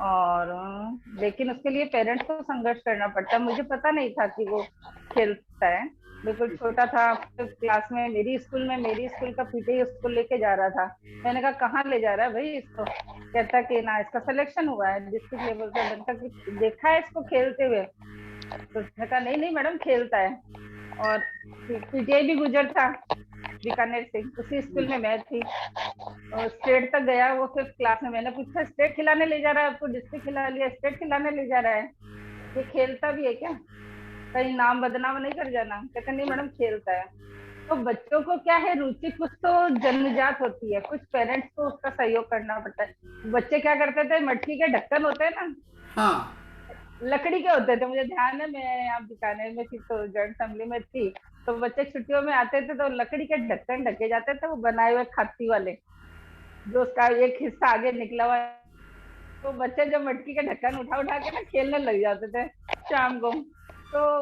और लेकिन उसके लिए पेरेंट्स को संघर्ष करना पड़ता है। मुझे पता नहीं था कि वो खेलता है, बिल्कुल छोटा था। क्लास में मेरी स्कूल का पीटी उसको लेके जा रहा था। मैंने कहा कहाँ ले जा रहा है भाई इसको? कहता कि ना इसका सिलेक्शन हुआ है डिस्ट्रिक्ट लेवल का। मैंने कहा देखा है इसको खेलते हुए? तो उसने कहा नहीं मैडम खेलता है। और पीटीआई भी गुजर था बीकानेर से, उसी स्कूल में मैं थी। और स्टेट तक गया वो 5th क्लास में। मैंने पूछा स्टेट खिलाने ले जा रहा है आपको? डिस्ट्रिक्ट खिला लिया, स्टेट खिलाने ले जा रहा है, ये खेलता भी है क्या? कहीं नाम बदनाम नहीं कर जाना? कहते नहीं मैडम खेलता है। तो बच्चों को क्या है, रुचि कुछ तो जन्मजात होती है, कुछ पेरेंट्स को उसका सहयोग करना पड़ता है। बच्चे क्या करते थे, मटकी के ढक्कन होते हैं ना, हाँ लकड़ी के होते थे। मुझे ध्यान है, मैं यहाँ बीकानेर में थी तो जॉइंट फैमिली में थी, तो बच्चे छुट्टियों में आते थे तो लकड़ी के ढक्कन ढके जाते थे, वो बनाए हुए खाती वाले, जो उसका एक हिस्सा आगे निकला हुआ। तो बच्चे जब मटकी के ढक्कन उठा उठा के ना खेलने लग जाते थे शाम को। तो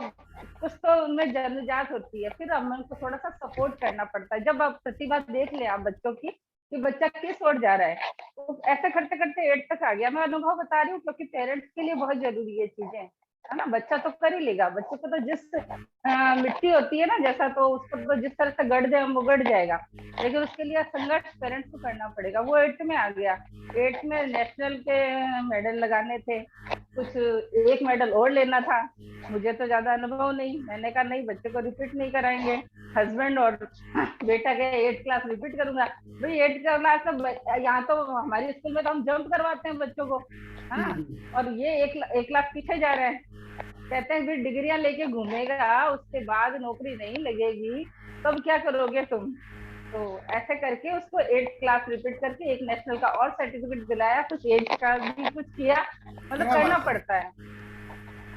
कुछ तो उनमें जन्मजात होती है, फिर हमें उनको थोड़ा सा सपोर्ट करना पड़ता है। जब आप प्रतिभा देख ले आप बच्चों की कि बच्चा किस ओर जा रहा है, तो ऐसे करते करते 8 तक आ गया। मैं अनुभव बता रही हूँ क्योंकि पेरेंट्स के लिए बहुत जरूरी है चीजें। है ना, बच्चा तो कर ही लेगा। बच्चे को तो जिस मिट्टी होती है ना जैसा, तो उसको तो जिस तरह से गढ़ दे हम वो गढ़ जाएगा, लेकिन उसके लिए संघर्ष पेरेंट्स को करना पड़ेगा। वो 8th में आ गया, 8th में नेशनल के मेडल लगाने थे, कुछ एक मेडल और लेना था। मुझे तो ज्यादा अनुभव नहीं, मैंने कहा नहीं, बच्चे को रिपीट नहीं कराएंगे। हस्बैंड और बेटा के 8th क्लास रिपीट करूंगा। भाई 8th क्लास का यहाँ तो हमारे स्कूल में तो हम जंप करवाते हैं बच्चों को, है ना, और ये 1 लाख पीछे जा रहे हैं। कहते हैं फिर डिग्रियां लेके घूमेगा, उसके बाद नौकरी नहीं लगेगी, तब क्या करोगे तुम। तो ऐसे करके उसको 8th क्लास रिपीट करके एक नेशनल का और सर्टिफिकेट दिलाया, कुछ 8th का भी कुछ किया, मतलब करना पड़ता है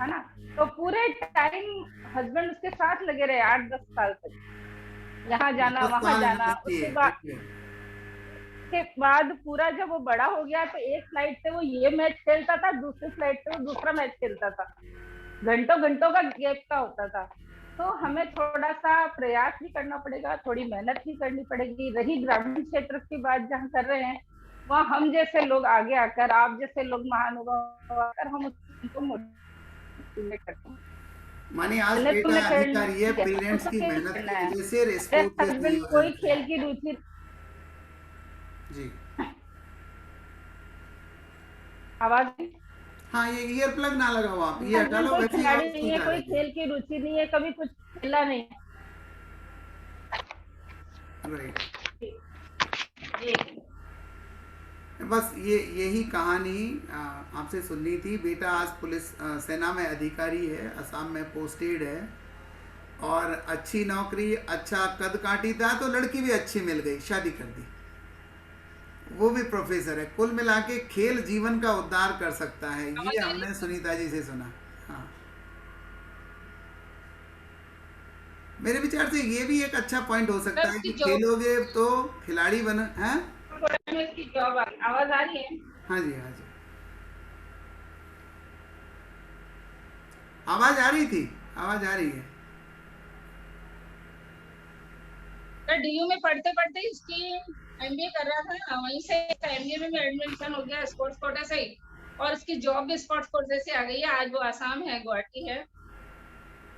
ना। तो पूरे टाइम हस्बैंड उसके साथ लगे रहे 8-10 साल तक, यहाँ जाना वहां जाना। उसके बाद पूरा जब वो बड़ा हो गया तो एक फ्लाइट से वो ये मैच खेलता था, दूसरी फ्लाइट से वो दूसरा मैच खेलता था, घंटों घंटों का गैप का होता था। तो हमें थोड़ा सा प्रयास भी करना पड़ेगा, थोड़ी मेहनत भी करनी पड़ेगी। रही ग्रामीण क्षेत्र की बात जहाँ कर रहे हैं, वहाँ हम जैसे लोग आगे आकर, आप जैसे लोग महानुभाव आकर हम उसको मोटिवेट करते हैं। मानी आज बेटा अधिकारी है, पेरेंट्स की मेहनत की वजह से रिस्क कोई खेल की रुचि जी। आवाज, हाँ ये ईयर प्लग ना लगाओ आप, ये हटा लो। कोई खिलाड़ी नहीं है, कोई खेल की रुचि नहीं है, कभी कुछ खेला नहीं है। बस यही कहानी आपसे सुननी थी। बेटा आज पुलिस सेना में अधिकारी है, असम में पोस्टेड है, और अच्छी नौकरी, अच्छा कद काटीता, तो लड़की भी अच्छी मिल गई, शादी कर दी, वो भी प्रोफेसर है। कुल मिला के खेल जीवन का उद्धार कर सकता है, ये हमने सुनीता जी से सुना। हाँ, मेरे विचार से ये भी एक अच्छा पॉइंट हो सकता है कि खेलोगे तो खिलाड़ी बनो। हैं? आवाज आ रही है? हाँ जी, हाँ जी, आवाज आ रही थी, आवाज आ रही है। डीयू में पढ़ते पढ़ते इसकी एमबीए कर रहा था, वहीं से एमबीए में एडमिशन हो गया स्पोर्ट्स कोटा से ही, और इसकी जॉब भी स्पोर्ट्स कोटा से आ गई है। आज वो आसाम है, गुवाहाटी है।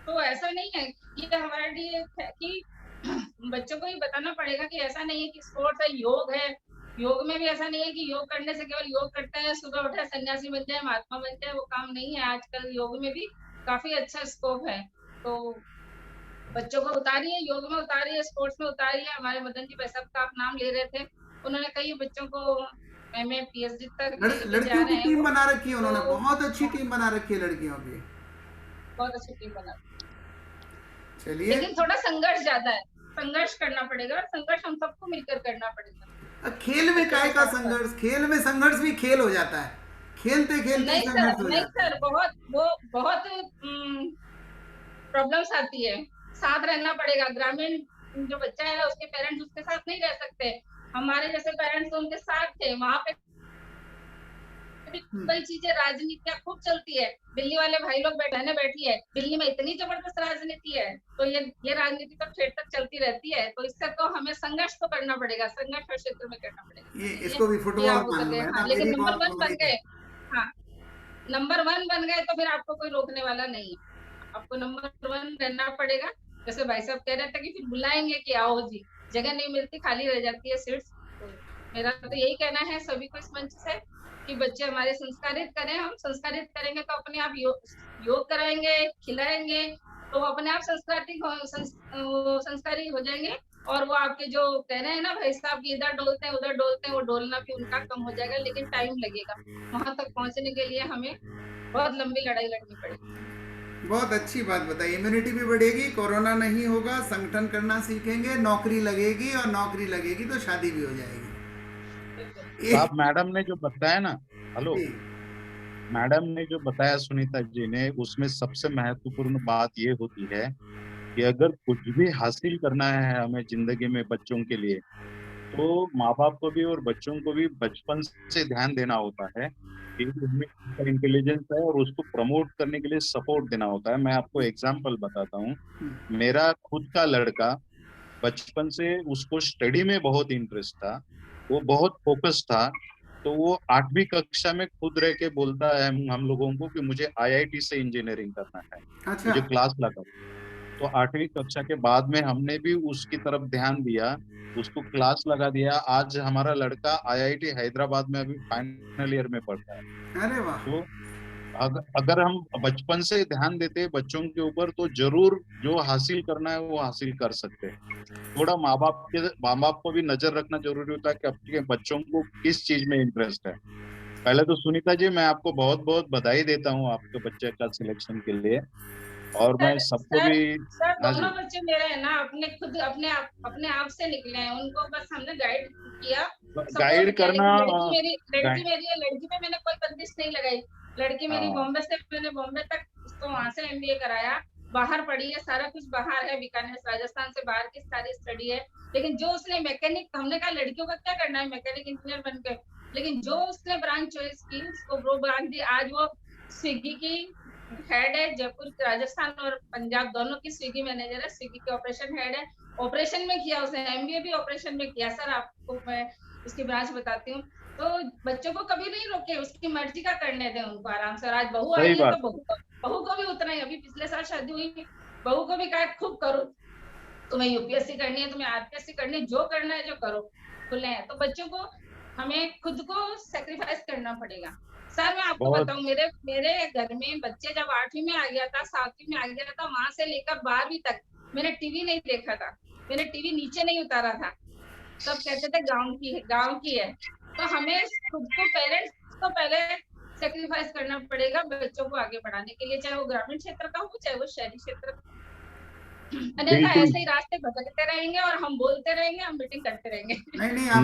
तो ऐसा नहीं है, ये हमारे लिए कि बच्चों को ही बताना पड़ेगा कि ऐसा नहीं है कि स्पोर्ट्स है, योग है। योग में भी ऐसा नहीं है कि योग करने से केवल योग करते हैं, सुबह उठे सन्यासी बन जाए, महात्मा बन जाए, वो काम नहीं है। आजकल योग में भी काफी अच्छा स्कोप है। तो बच्चों को उतारिए, योग में उतारिए, स्पोर्ट्स में उतारिए। हमारे मदन जी भाई साहब का आप नाम ले रहे थे, उन्होंने कई बच्चों को एमए पीएचडी तक लड़कियों की टीम बना रखी है उन्होंने, बहुत अच्छी टीम बना रखी है लड़कियों की, बहुत अच्छी टीम बना। चलिए, लेकिन थोड़ा संघर्ष ज्यादा है, संघर्ष करना पड़ेगा, और संघर्ष हम सबको मिलकर करना पड़ेगा। खेल में काय का संघर्ष, खेल में संघर्ष भी खेल हो जाता है, खेलते खेलते संघर्ष हो जाता है। बहुत प्रॉब्लम्स आती है, साथ रहना पड़ेगा। ग्रामीण जो बच्चा है उसके पेरेंट्स उसके साथ नहीं रह सकते। हमारे जैसे पेरेंट्स उनके साथ थे, वहां पे कई चीजें, राजनीतियां खूब चलती है। दिल्ली वाले भाई लोग बहने बैठी है, दिल्ली में इतनी जबरदस्त राजनीति है, तो ये राजनीति तो क्षेत्र तक चलती रहती है। तो इससे तो हमें संघर्ष तो करना पड़ेगा, संघर्ष हर क्षेत्र में करना पड़ेगा। ये इसको भी फुटबॉल मालूम है ना, लेकिन नंबर 1 बन गए, हाँ नंबर 1 बन गए तो फिर आपको कोई रोकने वाला नहीं है। आपको नंबर 1 रहना पड़ेगा। जैसे भाई साहब कह रहे थे कि फिर बुलाएंगे कि आओ जी, जगह नहीं मिलती, खाली रह जाती है सीट्स। तो मेरा तो यही कहना है सभी को इस मंच से कि बच्चे हमारे संस्कारित करें। हम संस्कारित करेंगे तो अपने आप योग कराएंगे, खिलाएंगे, तो वो अपने आप संस्कारी हो जाएंगे। और वो आपके जो कह रहे हैं ना भाई साहब की इधर डोलते हैं उधर डोलते हैं, वो डोलना भी उनका कम हो जाएगा। लेकिन टाइम लगेगा, वहां तक पहुंचने के लिए हमें बहुत लंबी लड़ाई लड़नी पड़ेगी। बहुत अच्छी बात बताई, इम्यूनिटी भी बढ़ेगी, कोरोना नहीं होगा, संगठन करना सीखेंगे, नौकरी लगेगी, और नौकरी लगेगी तो शादी भी हो जाएगी। आप मैडम ने जो बताया ना, हेलो, मैडम ने जो बताया सुनीता जी ने, उसमें सबसे महत्वपूर्ण बात ये होती है कि अगर कुछ भी हासिल करना है हमें जिंदगी में बच्चों के लिए, तो माँ बाप को भी और बच्चों को भी बचपन से ध्यान देना होता है कि उनमें इंटेलिजेंस है और उसको प्रमोट करने के लिए सपोर्ट देना होता है। मैं आपको एग्जांपल बताता हूँ। मेरा खुद का लड़का बचपन से, उसको स्टडी में बहुत इंटरेस्ट था, वो बहुत फोकस था, तो वो 8वीं कक्षा में खुद रह के बोलता है हम लोगों को कि मुझे IIT से इंजीनियरिंग करना है, अच्छा। मुझे क्लास लगा। तो 8वीं कक्षा के बाद में हमने भी उसकी तरफ ध्यान दिया, उसको क्लास लगा दिया। आज हमारा लड़का IIT हैदराबाद में अभी फाइनल ईयर में पढ़ रहा है। अरे वाह। तो अगर हम बचपन से ध्यान देते हैं बच्चों के ऊपर, तो जरूर जो हासिल करना है वो हासिल कर सकते हैं। थोड़ा माँ बाप को भी नजर रखना जरूरी होता है कि अपने बच्चों को किस चीज में इंटरेस्ट है। पहले तो सुनीता जी, मैं आपको बहुत बहुत बधाई देता हूँ आपके बच्चे का सिलेक्शन के लिए, और मैं सबको भी। सर हाँ जी, दोनों बच्चे मेरे हैं ना, अपने आप से निकले हैं, उनको बस हमने गाइड किया, गाइड सपोर्ट किया। करना। लड़की मेरी है, लड़की में मैंने कोई बंदिश नहीं लगाई। लड़की मेरी बॉम्बे से, मैंने बॉम्बे तक उसको वहां से MBA कराया, बाहर पढ़ी है, सारा कुछ बाहर है, बीकानेर राजस्थान से बाहर की सारी स्टडी है। लेकिन जो उसने मैकेनिक, हमने कहा लड़कियों का क्या करना है मैकेनिक इंजीनियर बन के, लेकिन जो उसने ब्रांच चॉइस की उसको वो ब्रांच दी। आज वो स्विगी की हेड है, जयपुर, राजस्थान और पंजाब दोनों की स्विगी मैनेजर है, स्विगी के ऑपरेशन हेड है। ऑपरेशन में किया उसने, MBA भी ऑपरेशन में किया। सर आपको मैं उसकी ब्रांच बताती हूँ। तो बच्चों को कभी नहीं रोके, उसकी मर्जी का करने दें उनको आराम से। और आज बहू आई है तो बहू को भी उतना ही, अभी पिछले साल शादी हुई, बहू को भी कहा खूब करो, तुम्हें UPSC करनी है, तुम्हें RPSC करनी है, जो करना है जो करो, खुले हैं। तो बच्चों को हमें खुद को सेक्रीफाइस करना पड़ेगा। सर मैं आपको बताऊं, मेरे घर में बच्चे जब 8वीं में आ गया था, 7वीं में आ गया था, वहां से लेकर 12वीं तक मैंने टीवी नहीं देखा था, मैंने टीवी नीचे नहीं उतारा था। सब कहते थे गांव की है। तो हमें खुद को, पेरेंट्स को पहले सेक्रीफाइस करना पड़ेगा बच्चों को आगे बढ़ाने के लिए, चाहे वो ग्रामीण क्षेत्र का हो चाहे वो शहरी क्षेत्र का। अन्यथा ऐसे ही रास्ते भटकते रहेंगे और हम बोलते रहेंगे, हम मीटिंग करते रहेंगे।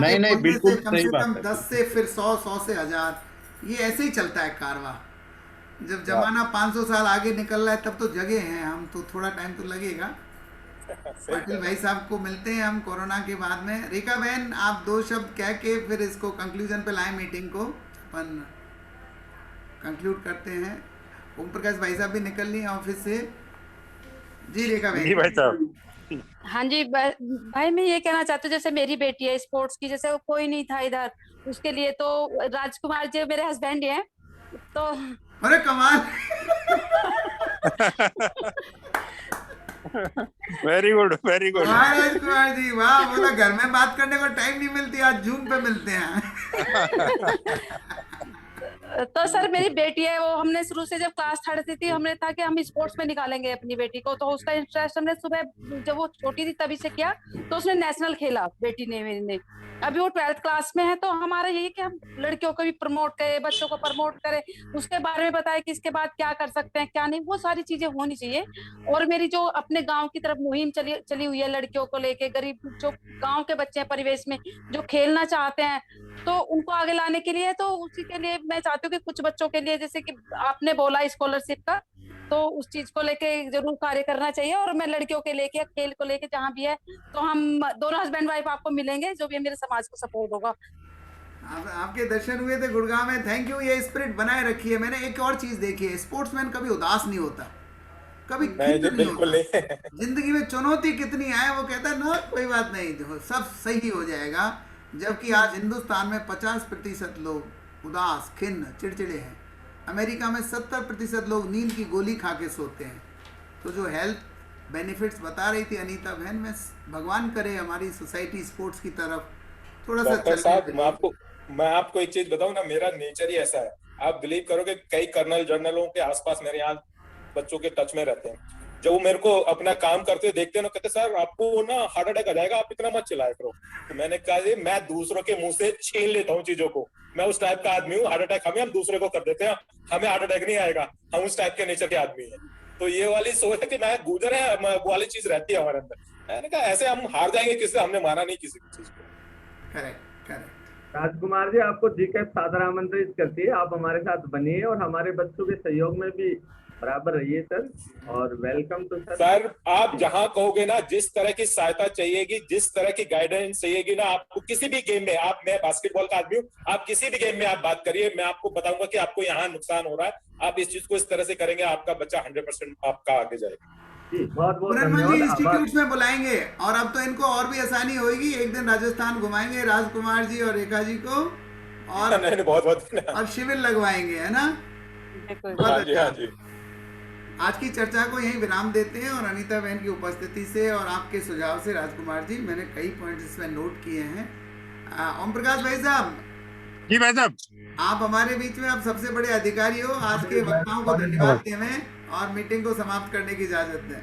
नहीं, बिल्कुल कम सही से बात कम है। 10 से फिर 100 से 1000, ये ऐसे ही चलता है कारवा। जब जमाना 500 साल आगे निकल रहा है तब तो जगह हैं हम, तो थोड़ा टाइम तो लगेगा। पाटिल भाई साहब को मिलते हैं हम कोरोना के बाद में। रेखा बहन, आप 2 शब्द कह के फिर इसको कंक्लूजन पे लाएं, मीटिंग को अपन कंक्लूड करते हैं। ओम प्रकाश भाई साहब भी निकल लिए ऑफिस से। जी रेखा बहन। जी भाई साहब। हाँ जी भाई, मैं ये कहना चाहती हूँ, जैसे मेरी बेटी है स्पोर्ट्स की, जैसे कोई नहीं था इधर, उसके लिए तो राजकुमार जी मेरे हस्बैंड हैं, तो अरे कमाल। Very good, very good. वाह राजकुमार जी, वाह। बोला घर में बात करने को टाइम नहीं मिलती, आज जूम पे मिलते हैं। तो सर मेरी बेटी है, वो हमने शुरू से जब क्लास 3rd थी, हमने था कि हम स्पोर्ट्स में निकालेंगे अपनी बेटी को, तो उसका इंटरेस्ट हमने सुबह जब वो छोटी थी तभी से किया, तो उसने नेशनल खेला बेटी ने मेरी ने। अभी वो 12th क्लास में है, तो हमारा यही कि हम लड़कियों को भी प्रमोट करें, बच्चों को प्रमोट करें, उसके बारे में बताएं कि इसके बाद क्या कर सकते हैं क्या नहीं, वो सारी चीजें होनी चाहिए। और मेरी जो अपने गांव की तरफ मुहिम चली हुई है लड़कियों को लेके, गरीब जो गांव के बच्चे हैं परिवेश में जो खेलना चाहते हैं, तो उनको आगे लाने के लिए, तो उसी के लिए मैं चाहती हूँ कि कुछ बच्चों के लिए, जैसे कि आपने बोला स्कॉलरशिप का, तो उस चीज को लेके जरूर कार्य करना चाहिए। और मैं लड़कियों के लेके, खेल को लेके जहाँ भी है, तो हम दोनों हस्बैंड वाइफ आपको मिलेंगे, जो भी मेरे समाज को सपोर्ट होगा। आपके दर्शन हुए थे गुड़गांव में, थैंक यू। ये स्पिरिट बनाए रखिए। मैंने एक और चीज देखी है, स्पोर्ट्समैन कभी उदास नहीं होता, कभी खिन्न नहीं होता। जिंदगी में चुनौती कितनी आए, वो कहता है ना कोई बात नहीं, सब सही हो जाएगा। जबकि आज हिंदुस्तान में 50% लोग उदास, खिन्न, चिड़चिड़े हैं। अमेरिका में 70% लोग नींद की गोली खा के सोते हैं। तो जो हेल्थ बेनिफिट्स बता रही थी अनीता बहन, में भगवान करे हमारी सोसाइटी स्पोर्ट्स की तरफ थोड़ा सा डॉक्टर साहब, मैं आपको एक चीज बताऊं ना, मेरा नेचर ही ऐसा है। आप बिलीव करोगे, कई कर्नल जर्नलों के आसपास मेरे यहाँ बच्चों के टच में रहते हैं। जब वो मेरे को अपना काम करते देखते हैं ना, कहते सर आपको ना हार्ट अटैक आ जाएगा, आप इतना मत चिल्लाया करो। तो मैंने कहा मैं दूसरों के मुंह से छीन लेता हूँ चीजों को, मैं उस टाइप का आदमी हूँ। हार्ट अटैक हम दूसरे को कर देते हैं, हमें हार्ट अटैक नहीं आएगा, हम उस टाइप के नेचर के आदमी है। तो ये वाली सोच है कि मैं गुजर है, वो वाली चीज रहती है हमारे अंदर। मैंने कहा ऐसे हम हार जाएंगे किससे, हमने माना नहीं किसी की चीज को। Correct correct. राजकुमार जी, आपको जीकेएफ सादर आमंत्रित करती है, आप हमारे साथ बनिए और हमारे बच्चों के सहयोग में भी बराबर रहिए सर, और वेलकम टू सर। आप जहां कहोगे ना, जिस तरह की सहायता चाहिएगी, जिस तरह की गाइडेंस चाहिएगी ना आपको, किसी भी गेम में, मैं बास्केटबॉल का आदमी हूँ, आप किसी भी गेम में आप बात करिए, मैं आपको बताऊंगा कि आपको यहाँ नुकसान हो रहा है, आप इस चीज को इस तरह से करेंगे, आपका बच्चा 100% आपका आगे जाएगा। बहुत बहुत धन्यवाद। इंस्टीट्यूट में बुलाएंगे, और अब तो इनको और भी आसानी होगी, एक दिन राजस्थान घुमाएंगे राजकुमार जी और रेखा जी को, और नहीं बहुत बहुत और शिविर लगवाएंगे, है ना? बहुत हाँ जी, अच्छा। हाँ जी। आज की चर्चा को यहीं विराम देते हैं और अनीता बहन की उपस्थिति से और आपके सुझाव से राजकुमार जी, मैंने कई पॉइंट्स इसमें नोट किए हैं। ओम प्रकाश भाई साहब। जी भाई साहब। आप हमारे बीच में आप सबसे बड़े अधिकारी हो। आज के वक्ताओं को धन्यवाद देवें और मीटिंग को समाप्त करने की इजाजत दें।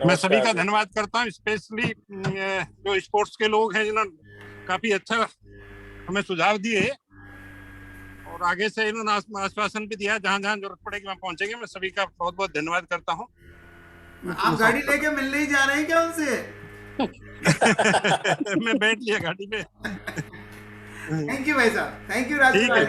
मैं सभी का धन्यवाद करता हूँ, स्पेशली जो स्पोर्ट्स के लोग हैं जिन्होंने काफी अच्छा हमें सुझाव दिए और आगे से इन्होंने आश्वासन भी दिया जहाँ जहाँ जरूरत पड़ेगी वहाँ पहुंचेंगे। मैं सभी का बहुत बहुत धन्यवाद करता हूँ। आप गाड़ी लेके मिलने ही जा रहे हैं क्या उनसे? मैं बैठ लिया गाड़ी में। थैंक यू भाई साहब, थैंक यू राजकुमार।